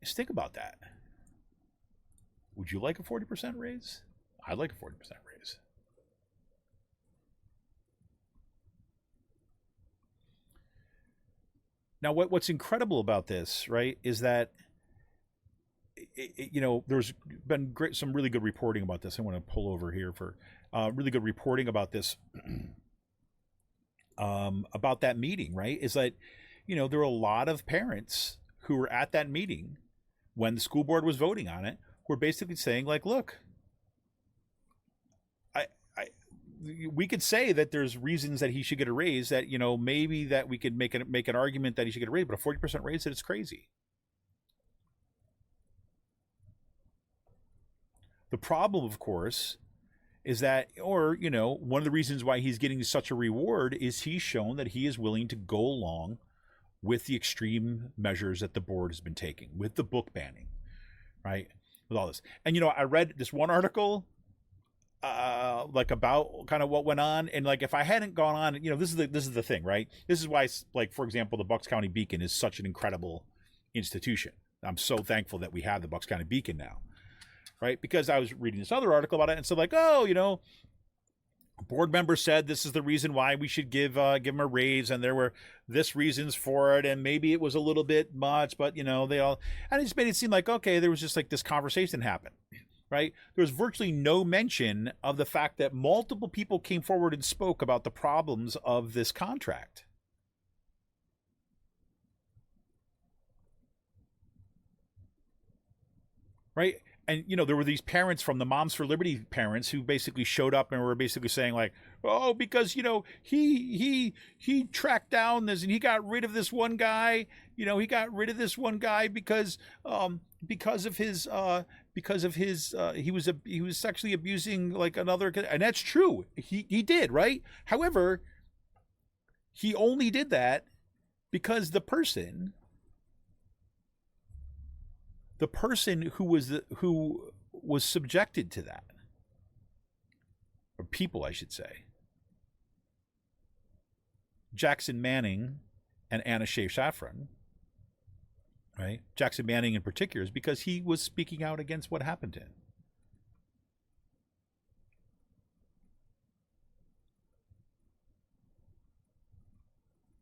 just think about that. Would you like a 40% raise? I'd like a 40% raise. Now, what's incredible about this, right, is that, there's been some really good reporting about this. I want to pull over here for really good reporting about this, about that meeting, right, is that, there were a lot of parents who were at that meeting when the school board was voting on it, who were basically saying, like, look, we could say that there's reasons that he should get a raise, that, maybe that we could make an argument that he should get a raise, but a 40% raise, that it's crazy. The problem, of course, is that, one of the reasons why he's getting such a reward is he's shown that he is willing to go along with the extreme measures that the board has been taking, with the book banning, right? With all this. And, I read this one article like about kind of what went on, and like if I hadn't gone on, this is the thing, right? This is why, like, for example, the Bucks County Beacon is such an incredible institution. I'm so thankful that we have the Bucks County Beacon now, right? Because I was reading this other article about it, and so like, a board member said this is the reason why we should give him a raise, and there were this reasons for it, and maybe it was a little bit much, but they all, and it just made it seem like, okay, there was just like this conversation happened. Right? There was virtually no mention of the fact that multiple people came forward and spoke about the problems of this contract. Right? And there were these parents from the Moms for Liberty parents who basically showed up and were basically saying like, oh, because he tracked down this and he got rid of this one guy. He got rid of this one guy because of his he was sexually abusing like another, and that's true. He did, right? However, he only did that because the person who was subjected to that, or people, I should say, Jackson Manning and Anna Shea Saffron, right? Jackson Manning in particular is because he was speaking out against what happened to him.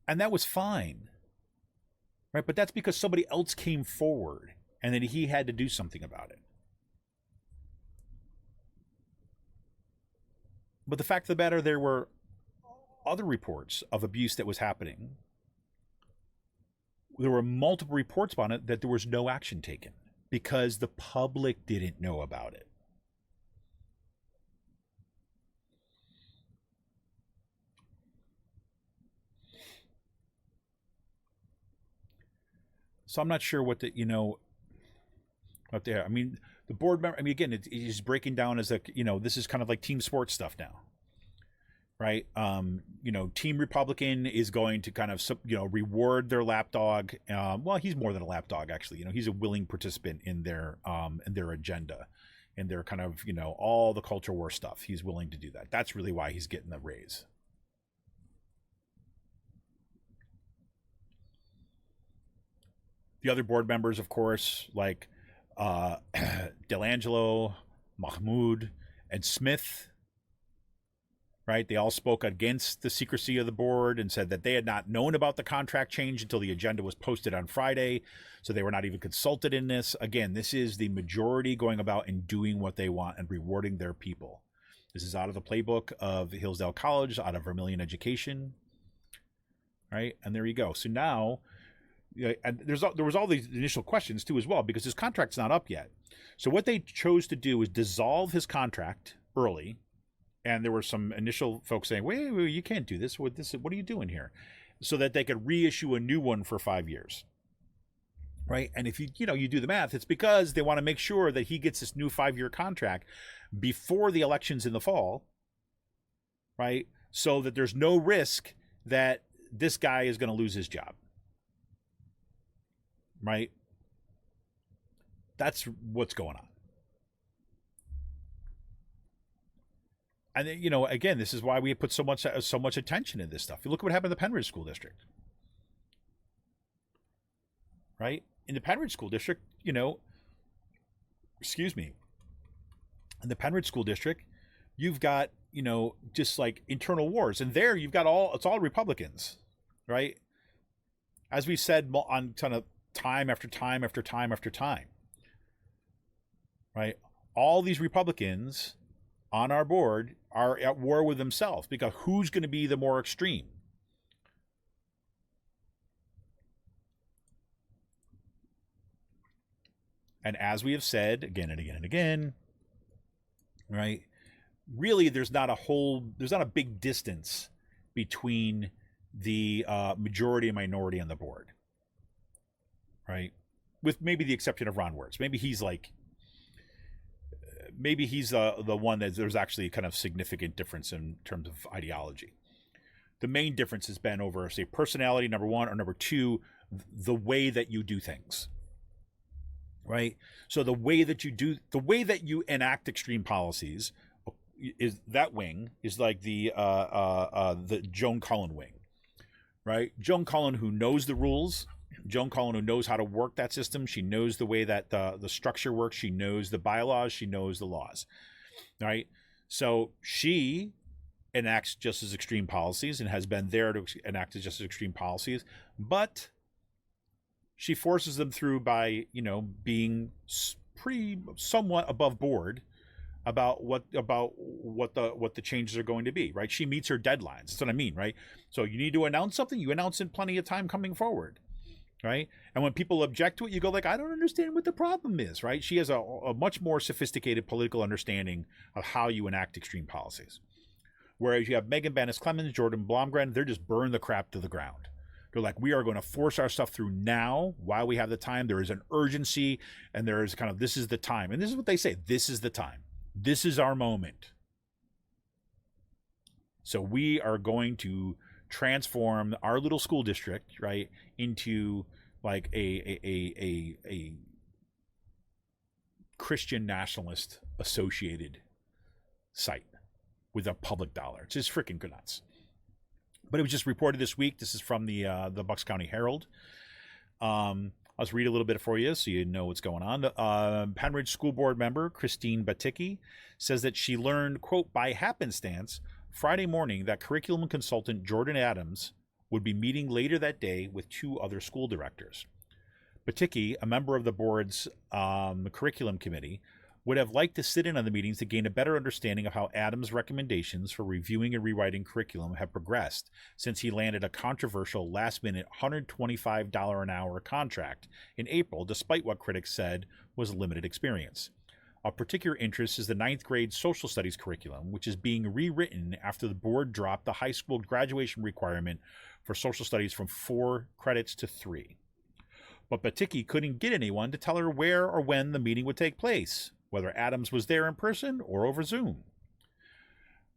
And that was fine, right? But that's because somebody else came forward and then he had to do something about it. But the fact of the matter, there were other reports of abuse that was happening. There were multiple reports on it that there was no action taken because the public didn't know about it. So I'm not sure what out there. I mean, the board member, again, it's breaking down as this is kind of like team sports stuff now, right? Team Republican is going to kind of, reward their lapdog. Well, he's more than a lapdog, actually. He's a willing participant in their agenda, in their kind of, all the culture war stuff. He's willing to do that. That's really why he's getting the raise. The other board members, of course, like Delangelo, Mahmoud, and Smith, right? They all spoke against the secrecy of the board and said that they had not known about the contract change until the agenda was posted on Friday. So they were not even consulted in this. Again, this is the majority going about and doing what they want and rewarding their people. This is out of the playbook of Hillsdale College, out of Vermilion Education, right? And there you go. So now, and there was all these initial questions too as well, because his contract's not up yet. So what they chose to do is dissolve his contract early, and there were some initial folks saying, wait, you can't do this. What are you doing here? So that they could reissue a new one for 5 years, right? And if you do the math, it's because they want to make sure that he gets this new 5-year contract before the elections in the fall, right? So that there's no risk that this guy is going to lose his job. Right? That's what's going on. And again, this is why we put so much attention in this stuff. You look at what happened in the Penridge School District. Right? In the Penridge School District, in the Penridge School District, you've got, just like internal wars. And there you've got it's all Republicans, right? As we said on kind of time after time after time after time, right? All these Republicans on our board are at war with themselves because who's going to be the more extreme? And as we have said again and again and again, right? Really, there's not a big distance between the majority and minority on the board. Right, with maybe the exception of Ron Wirtz. Maybe he's the one that there's actually kind of significant difference in terms of ideology. The main difference has been over, say, personality, number one, or number two, the way that you do things. Right. So the way that you enact extreme policies is that wing is like the Joan Cullen wing, right? Joan Cullen, who knows the rules. Joan Cullen, who knows how to work that system. She knows the way that the structure works. She knows the bylaws. She knows the laws, right? So she enacts just as extreme policies and has been there to enact just as extreme policies, but she forces them through by, being pretty somewhat above board about what the changes are going to be, right? She meets her deadlines. That's what I mean, right? So you need to announce something, you announce in plenty of time coming forward. right? And when people object to it, you go like, I don't understand what the problem is, right? She has a much more sophisticated political understanding of how you enact extreme policies. Whereas you have Megan Bannis Clemens, Jordan Blomgren, they're just burn the crap to the ground. They're like, we are going to force our stuff through now while we have the time. There is an urgency, and there is kind of, this is the time. And this is what they say, this is the time. This is our moment. So we are going to transform our little school district, right, into like a Christian nationalist associated site with a public dollar. It's just freaking nuts. But it was just reported this week. This is from the Bucks County Herald. I'll just read a little bit for you so you know what's going on. Penridge School Board member Christine Baticki says that she learned, quote, by happenstance Friday morning that curriculum consultant Jordan Adams would be meeting later that day with 2 other school directors. Baticki, a member of the board's curriculum committee, would have liked to sit in on the meetings to gain a better understanding of how Adams' recommendations for reviewing and rewriting curriculum have progressed since he landed a controversial last-minute $125 an hour contract in April, despite what critics said was limited experience. Of particular interest is the 9th grade social studies curriculum, which is being rewritten after the board dropped the high school graduation requirement for social studies from 4 credits to 3. But Baticki couldn't get anyone to tell her where or when the meeting would take place, whether Adams was there in person or over Zoom.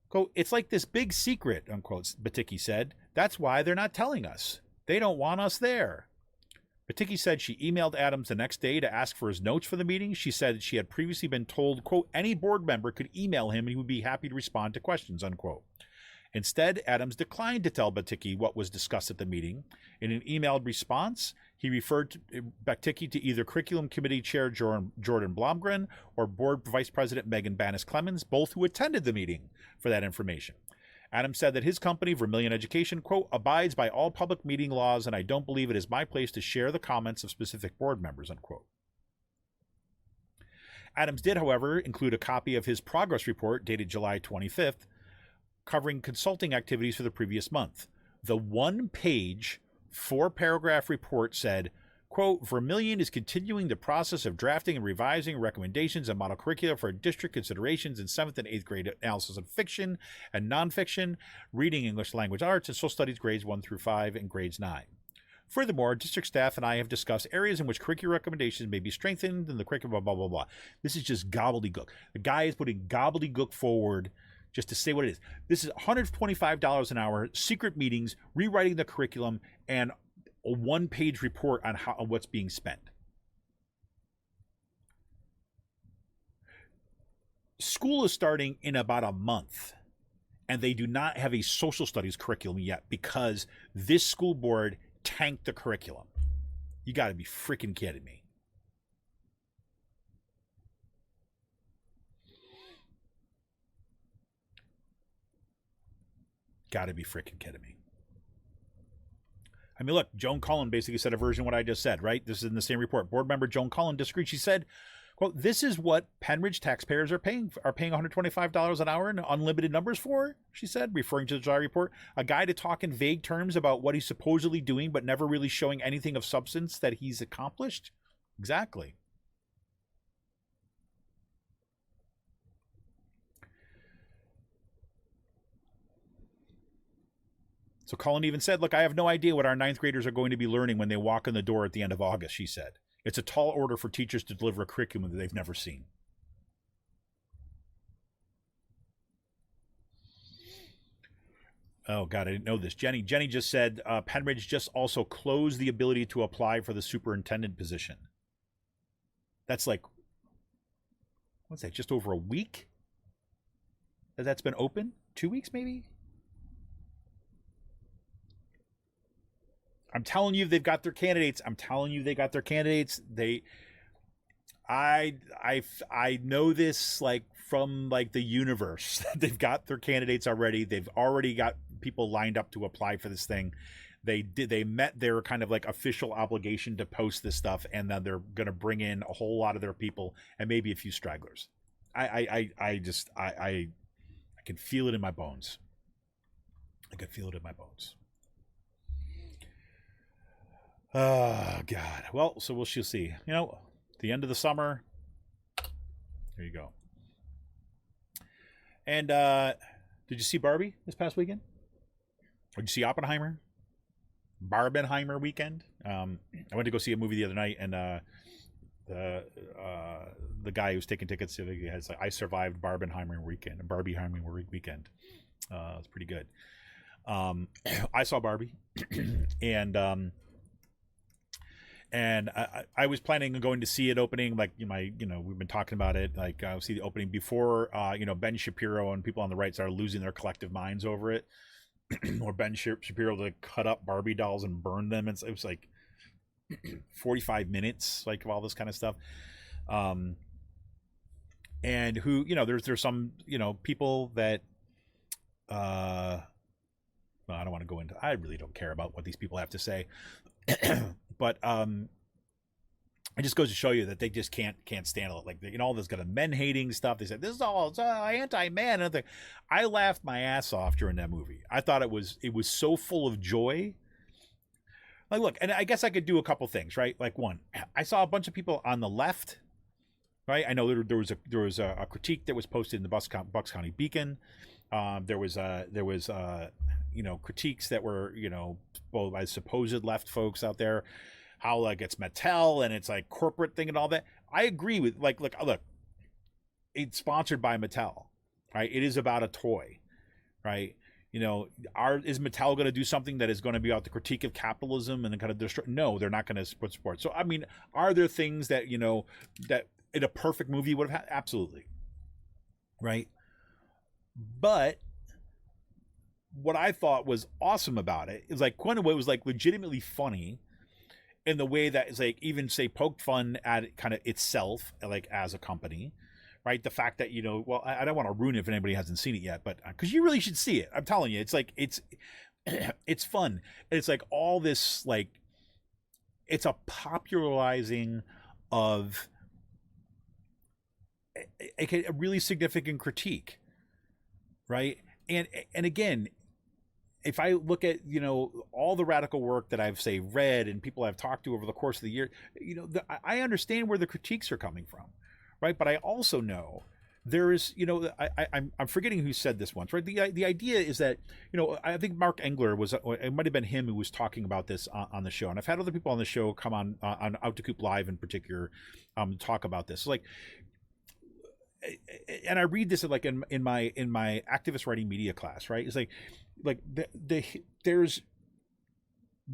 Quote, it's like this big secret, unquote, Baticki said. That's why they're not telling us. They don't want us there. Baticki said she emailed Adams the next day to ask for his notes for the meeting. She said she had previously been told, quote, any board member could email him and he would be happy to respond to questions, unquote. Instead, Adams declined to tell Baticki what was discussed at the meeting. In an emailed response, he referred Baticki to either Curriculum Committee Chair Jordan Blomgren or Board Vice President Megan Bannis Clemens, both who attended the meeting, for that information. Adams said that his company, Vermilion Education, quote, abides by all public meeting laws, and I don't believe it is my place to share the comments of specific board members, unquote. Adams did, however, include a copy of his progress report dated July 25th, covering consulting activities for the previous month. The 1-page, 4-paragraph report said, quote, Vermilion is continuing the process of drafting and revising recommendations and model curricula for district considerations in 7th and 8th grade analysis of fiction and nonfiction, reading, English language arts, and social studies grades 1 through 5 and grades 9. Furthermore, district staff and I have discussed areas in which curricular recommendations may be strengthened in the curriculum, blah, blah, blah. This is just gobbledygook. The guy is putting gobbledygook forward just to say what it is. This is $125 an hour, secret meetings, rewriting the curriculum, and a 1-page report on what's being spent. School is starting in about a month, and they do not have a social studies curriculum yet because this school board tanked the curriculum. You got to be freaking kidding me. Got to be freaking kidding me. I mean, look, Joan Cullen basically said a version of what I just said, right? This is in the same report. Board member Joan Cullen disagreed. She said, quote, this is what Penridge taxpayers are paying $125 an hour in unlimited numbers for, she said, referring to the July report. A guy to talk in vague terms about what he's supposedly doing, but never really showing anything of substance that he's accomplished? Exactly. So Cullen even said, look, I have no idea what our 9th graders are going to be learning when they walk in the door at the end of August, she said. It's a tall order for teachers to deliver a curriculum that they've never seen. Oh, God, I didn't know this. Jenny just said Penridge just also closed the ability to apply for the superintendent position. That's like, what's that, just over a week? That's been open? 2 weeks, maybe? I'm telling you, they've got their candidates. I know this like from like the universe. They've got their candidates already. They've already got people lined up to apply for this thing. They met their kind of like official obligation to post this stuff, and then they're going to bring in a whole lot of their people and maybe a few stragglers. I can feel it in my bones. Oh God. Well, so we'll see. You know, the end of the summer. There you go. And did you see Barbie this past weekend? Or did you see Oppenheimer? Barbenheimer weekend. I went to go see a movie the other night, and the guy who was taking tickets to it has like, I survived Barbenheimer weekend. Weekend. It's pretty good. I saw Barbie, and I was planning on going to see it opening, like we've been talking about it, like I'll see the opening before Ben Shapiro and people on the right started losing their collective minds over it. Or Ben Shapiro to cut up Barbie dolls and burn them. It was like 45 minutes, like of all this kind of stuff. And who, there's some, people that, well, I don't want to go into, I really don't care about what these people have to say, but, it just goes to show you that they just can't stand it. Like, all this kind of men hating stuff. They said this is all anti-man. And I laughed my ass off during that movie. I thought it was so full of joy. Like, look, and I guess I could do a couple things, right? Like, one, I saw a bunch of people on the left, right? I know there was a critique that was posted in the Bucks County Beacon. There was critiques that were both by supposed left folks out there. How like it's Mattel and it's like corporate thing and all that. I agree with look, it's sponsored by Mattel, right? It is about a toy, right? Is Mattel going to do something that is going to be about the critique of capitalism and then kind of destroy? No, they're not going to put support. So I mean, are there things that that in a perfect movie would have had? Absolutely, right? But what I thought was awesome about it is like Quentin was like legitimately funny. In the way that is like even say poked fun at it kind of itself, like as a company, right? The fact that well, I don't want to ruin it if anybody hasn't seen it yet, but because you really should see it. I'm telling you, it's like it's fun. It's like all this like it's a popularizing of a really significant critique, right? And again. If I look at all the radical work that I've read and people I've talked to over the course of the year, I understand where the critiques are coming from, right? But I also know there is I'm forgetting who said this once, right? The idea is that I think Mark Engler was, it might have been him who was talking about this on the show, and I've had other people on the show come on Out to Coop Live in particular talk about this, like. And I read this like in my activist writing media class, right? It's like there's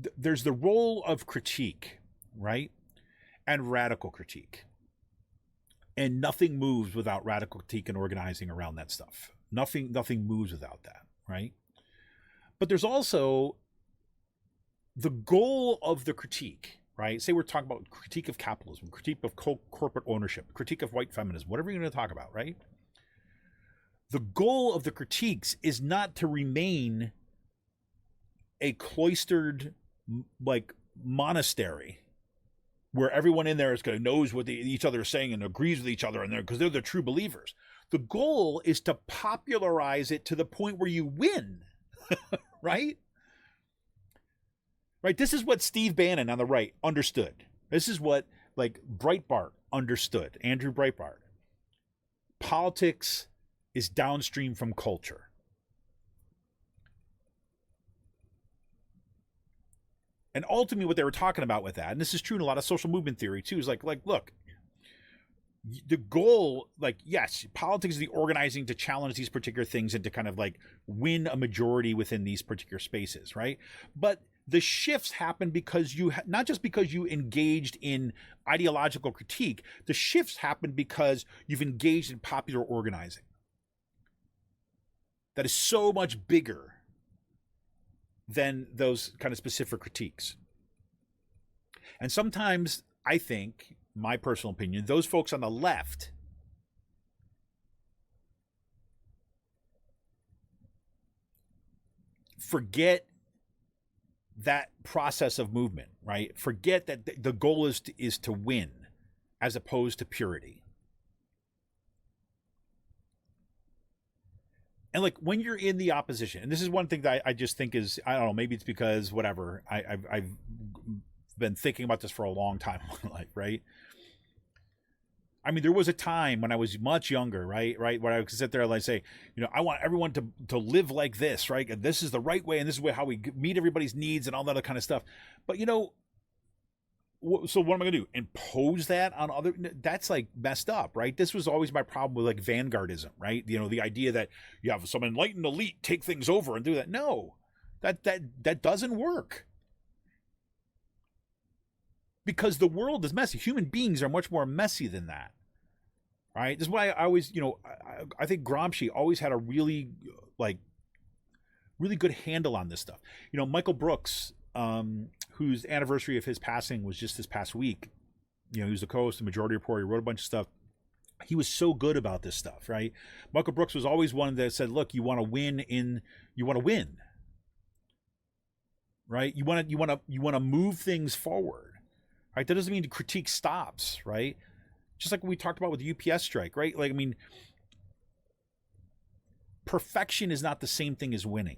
the role of critique, right, and radical critique, and nothing moves without radical critique and organizing around that stuff. Nothing moves without that, right? But there's also the goal of the critique. Right? Say we're talking about critique of capitalism, critique of corporate ownership, critique of white feminism, whatever you're going to talk about, right? The goal of the critiques is not to remain a cloistered, like, monastery where everyone in there knows what each other is saying and agrees with each other, and because they're the true believers. The goal is to popularize it to the point where you win, right? Right, this is what Steve Bannon on the right understood. This is what, like, Breitbart understood, Andrew Breitbart. Politics is downstream from culture. And ultimately what they were talking about with that, and this is true in a lot of social movement theory too, is like look, the goal, like, yes, politics is the organizing to challenge these particular things and to kind of like win a majority within these particular spaces, right? But the shifts happen because not just because you engaged in ideological critique, the shifts happen because you've engaged in popular organizing. That is so much bigger than those kind of specific critiques. And sometimes I think, my personal opinion, those folks on the left forget that process of movement, right? Forget that the goal is to win as opposed to purity. And like when you're in the opposition, and this is one thing that I just think is, I don't know, maybe it's because whatever, I've been thinking about this for a long time in my life, right? I mean, there was a time when I was much younger, right, where I could sit there and like say, I want everyone to live like this, right? And this is the right way, and this is how we meet everybody's needs and all that other kind of stuff. But so what am I going to do? Impose that on other? That's like messed up, right? This was always my problem with like vanguardism, right? The idea that you have some enlightened elite take things over and do that. No, that doesn't work. Because the world is messy. Human beings are much more messy than that, right? This is why I always, I think Gramsci always had a really good handle on this stuff. Michael Brooks, whose anniversary of his passing was just this past week. He was the co-host of Majority Report. He wrote a bunch of stuff. He was so good about this stuff, right? Michael Brooks was always one that said, look, you want to win, right? You want to move things forward. Right, that doesn't mean the critique stops, right? Just like we talked about with the UPS strike, right? Like, I mean, perfection is not the same thing as winning,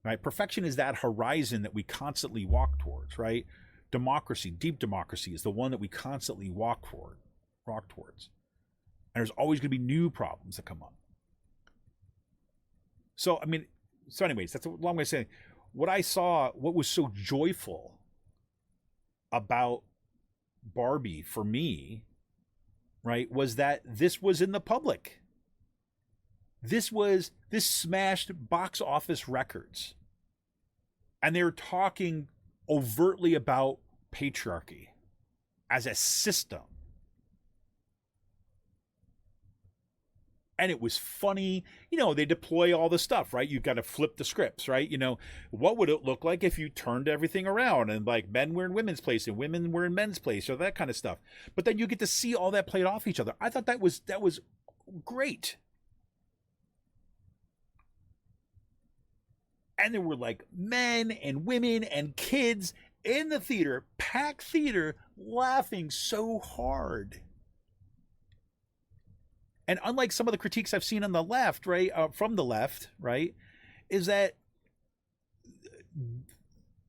right? Perfection is that horizon that we constantly walk towards, right? Democracy, deep democracy, is the one that we constantly walk towards. And there's always going to be new problems that come up. So, anyways, that's a long way of saying what I saw, what was so joyful about Barbie for me, right, was that this was in the public. This smashed box office records. And they were talking overtly about patriarchy as a system. And it was funny. They deploy all the stuff, right? You've got to flip the scripts, right? What would it look like if you turned everything around and like men were in women's place and women were in men's place, or that kind of stuff. But then you get to see all that played off each other. I thought that was great. And there were like men and women and kids in the theater, packed theater, laughing so hard. And unlike some of the critiques I've seen on the left, right, from the left, right, is that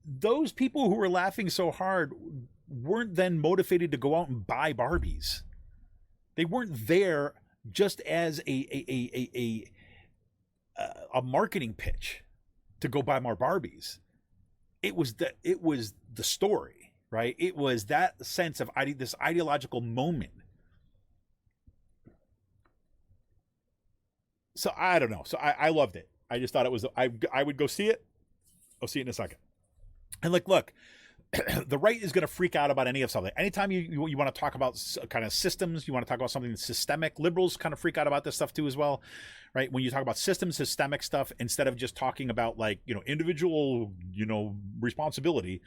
those people who were laughing so hard weren't then motivated to go out and buy Barbies. They weren't there just as a marketing pitch to go buy more Barbies. It was the story, right? It was that sense of this ideological moment. So I don't know. So I loved it. I just thought it was, I would go see it. I'll see it in a second. And look, the right is going to freak out about any of something. Anytime you want to talk about kind of systems, you want to talk about something that's systemic, liberals kind of freak out about this stuff too as well, right? When you talk about systems, systemic stuff, instead of just talking about individual, responsibility,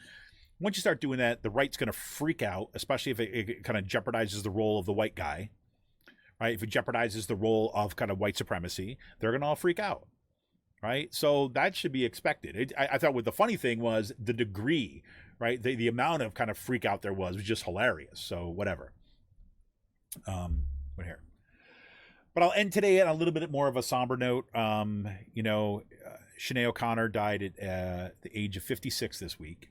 once you start doing that, the right's going to freak out, especially if it kind of jeopardizes the role of the white guy. Right? If it jeopardizes the role of kind of white supremacy, they're going to all freak out. Right? So that should be expected. I thought what the funny thing was the degree, right? The amount of kind of freak out there was just hilarious. So whatever. Here. But I'll end today on a little bit more of a somber note. Sinead O'Connor died at the age of 56 this week.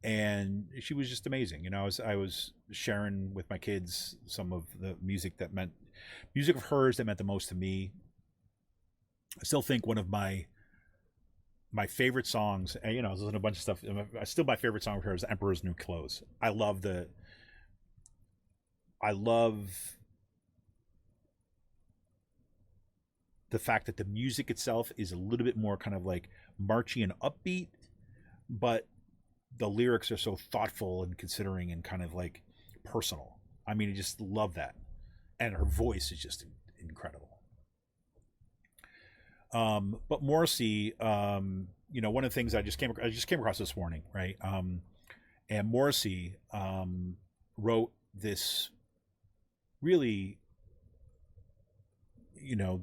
And she was just amazing. I was sharing with my kids some of the music of hers that meant the most to me. I still think one of my favorite songs, and I was listening to a bunch of stuff. Still, my favorite song of hers is "Emperor's New Clothes." I love the fact that the music itself is a little bit more kind of like marchy and upbeat, but the lyrics are so thoughtful and considering and kind of like personal. I just love that. And her voice is just incredible. But Morrissey, one of the things I just came across this morning, right? And Morrissey wrote this really,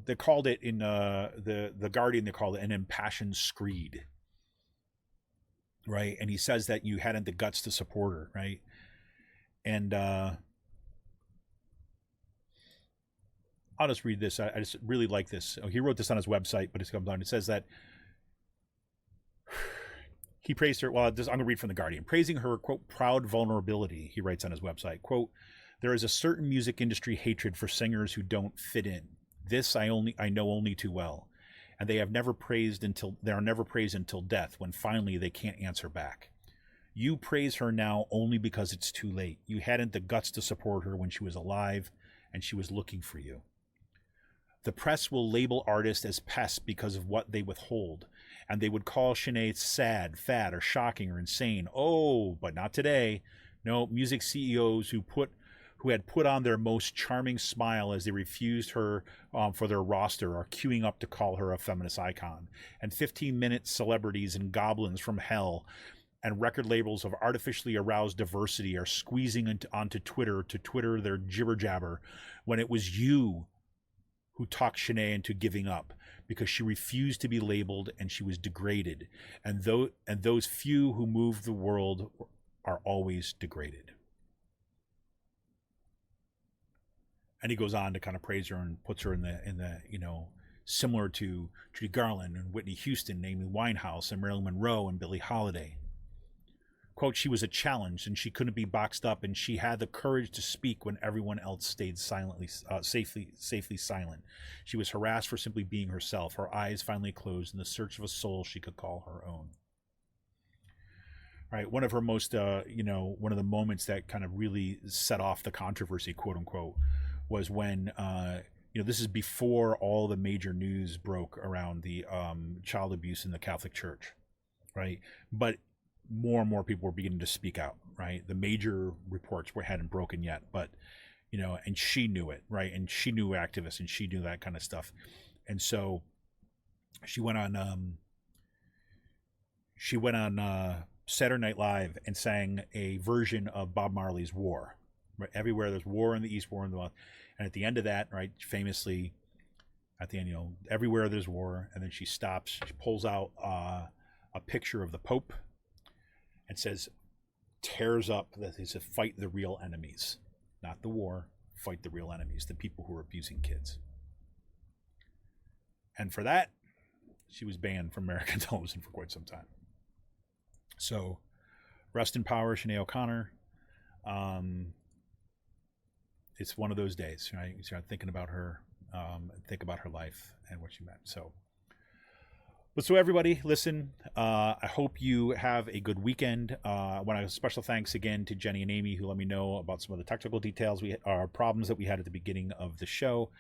they called it in the Guardian, they called it an impassioned screed. Right. And he says that you hadn't the guts to support her. Right. And I'll just read this. I just really like this. He wrote this on his website, but it comes on. It says that He praised her, well, I'm going to read from The Guardian. Praising her, quote, proud vulnerability, he writes on his website, quote, there is a certain music industry hatred for singers who don't fit in. This I know only too well. And they are never praised until death, when finally they can't answer back. You praise her now only because it's too late. You hadn't the guts to support her when she was alive and she was looking for you. The press will label artists as pests because of what they withhold, and they would call Sinead sad, fat, or shocking, or insane. Oh, but not today. No, music CEOs who had put on their most charming smile as they refused her for their roster are queuing up to call her a feminist icon. And 15-minute celebrities and goblins from hell and record labels of artificially aroused diversity are squeezing onto Twitter to Twitter their jibber-jabber when it was you who talked Sinead into giving up because she refused to be labeled and she was degraded. And those few who move the world are always degraded. And he goes on to kind of praise her and puts her in the similar to Judy Garland and Whitney Houston, Amy Winehouse and Marilyn Monroe and Billie Holiday. Quote, she was a challenge and she couldn't be boxed up, and she had the courage to speak when everyone else stayed safely silent. She was harassed for simply being herself. Her eyes finally closed in the search of a soul she could call her own. Right, one of her most, one of the moments that kind of really set off the controversy, quote unquote, was when, this is before all the major news broke around the child abuse in the Catholic Church, right? But more and more people were beginning to speak out, right? The major reports hadn't broken yet, but, and she knew it, right? And she knew activists and she knew that kind of stuff. And so she went on Saturday Night Live and sang a version of Bob Marley's War, right? Everywhere there's war in the East, war in the West. And at the end of that, right, famously at the end, everywhere there's war. And then she stops, she pulls out a picture of the Pope and says, tears up, that he said, fight the real enemies, not the war, fight the real enemies, the people who are abusing kids. And for that, she was banned from American television for quite some time. So, rest in power, Sinead O'Connor. It's one of those days, right? You start thinking about her, think about her life and what she meant. So everybody, listen, I hope you have a good weekend. I want to special thanks again to Jenny and Amy, who let me know about some of the technical details, problems that we had at the beginning of the show.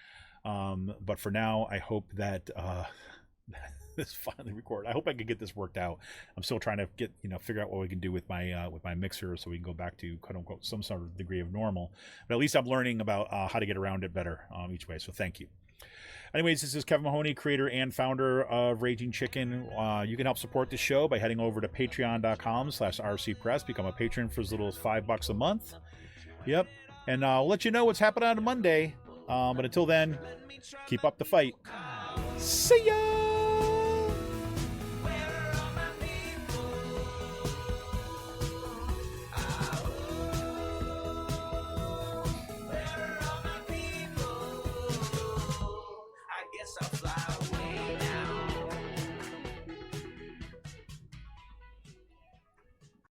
But for now, I hope that this finally recorded. I hope I can get this worked out. I'm still trying to figure out what we can do with my mixer so we can go back to quote unquote some sort of degree of normal. But at least I'm learning about how to get around it better each way. So thank you. Anyways, this is Kevin Mahoney, creator and founder of Raging Chicken. You can help support the show by heading over to patreon.com/rcpress. Become a patron for as little as $5 a month. Yep. And I'll let you know what's happening on Monday. But until then, keep up the fight. See ya!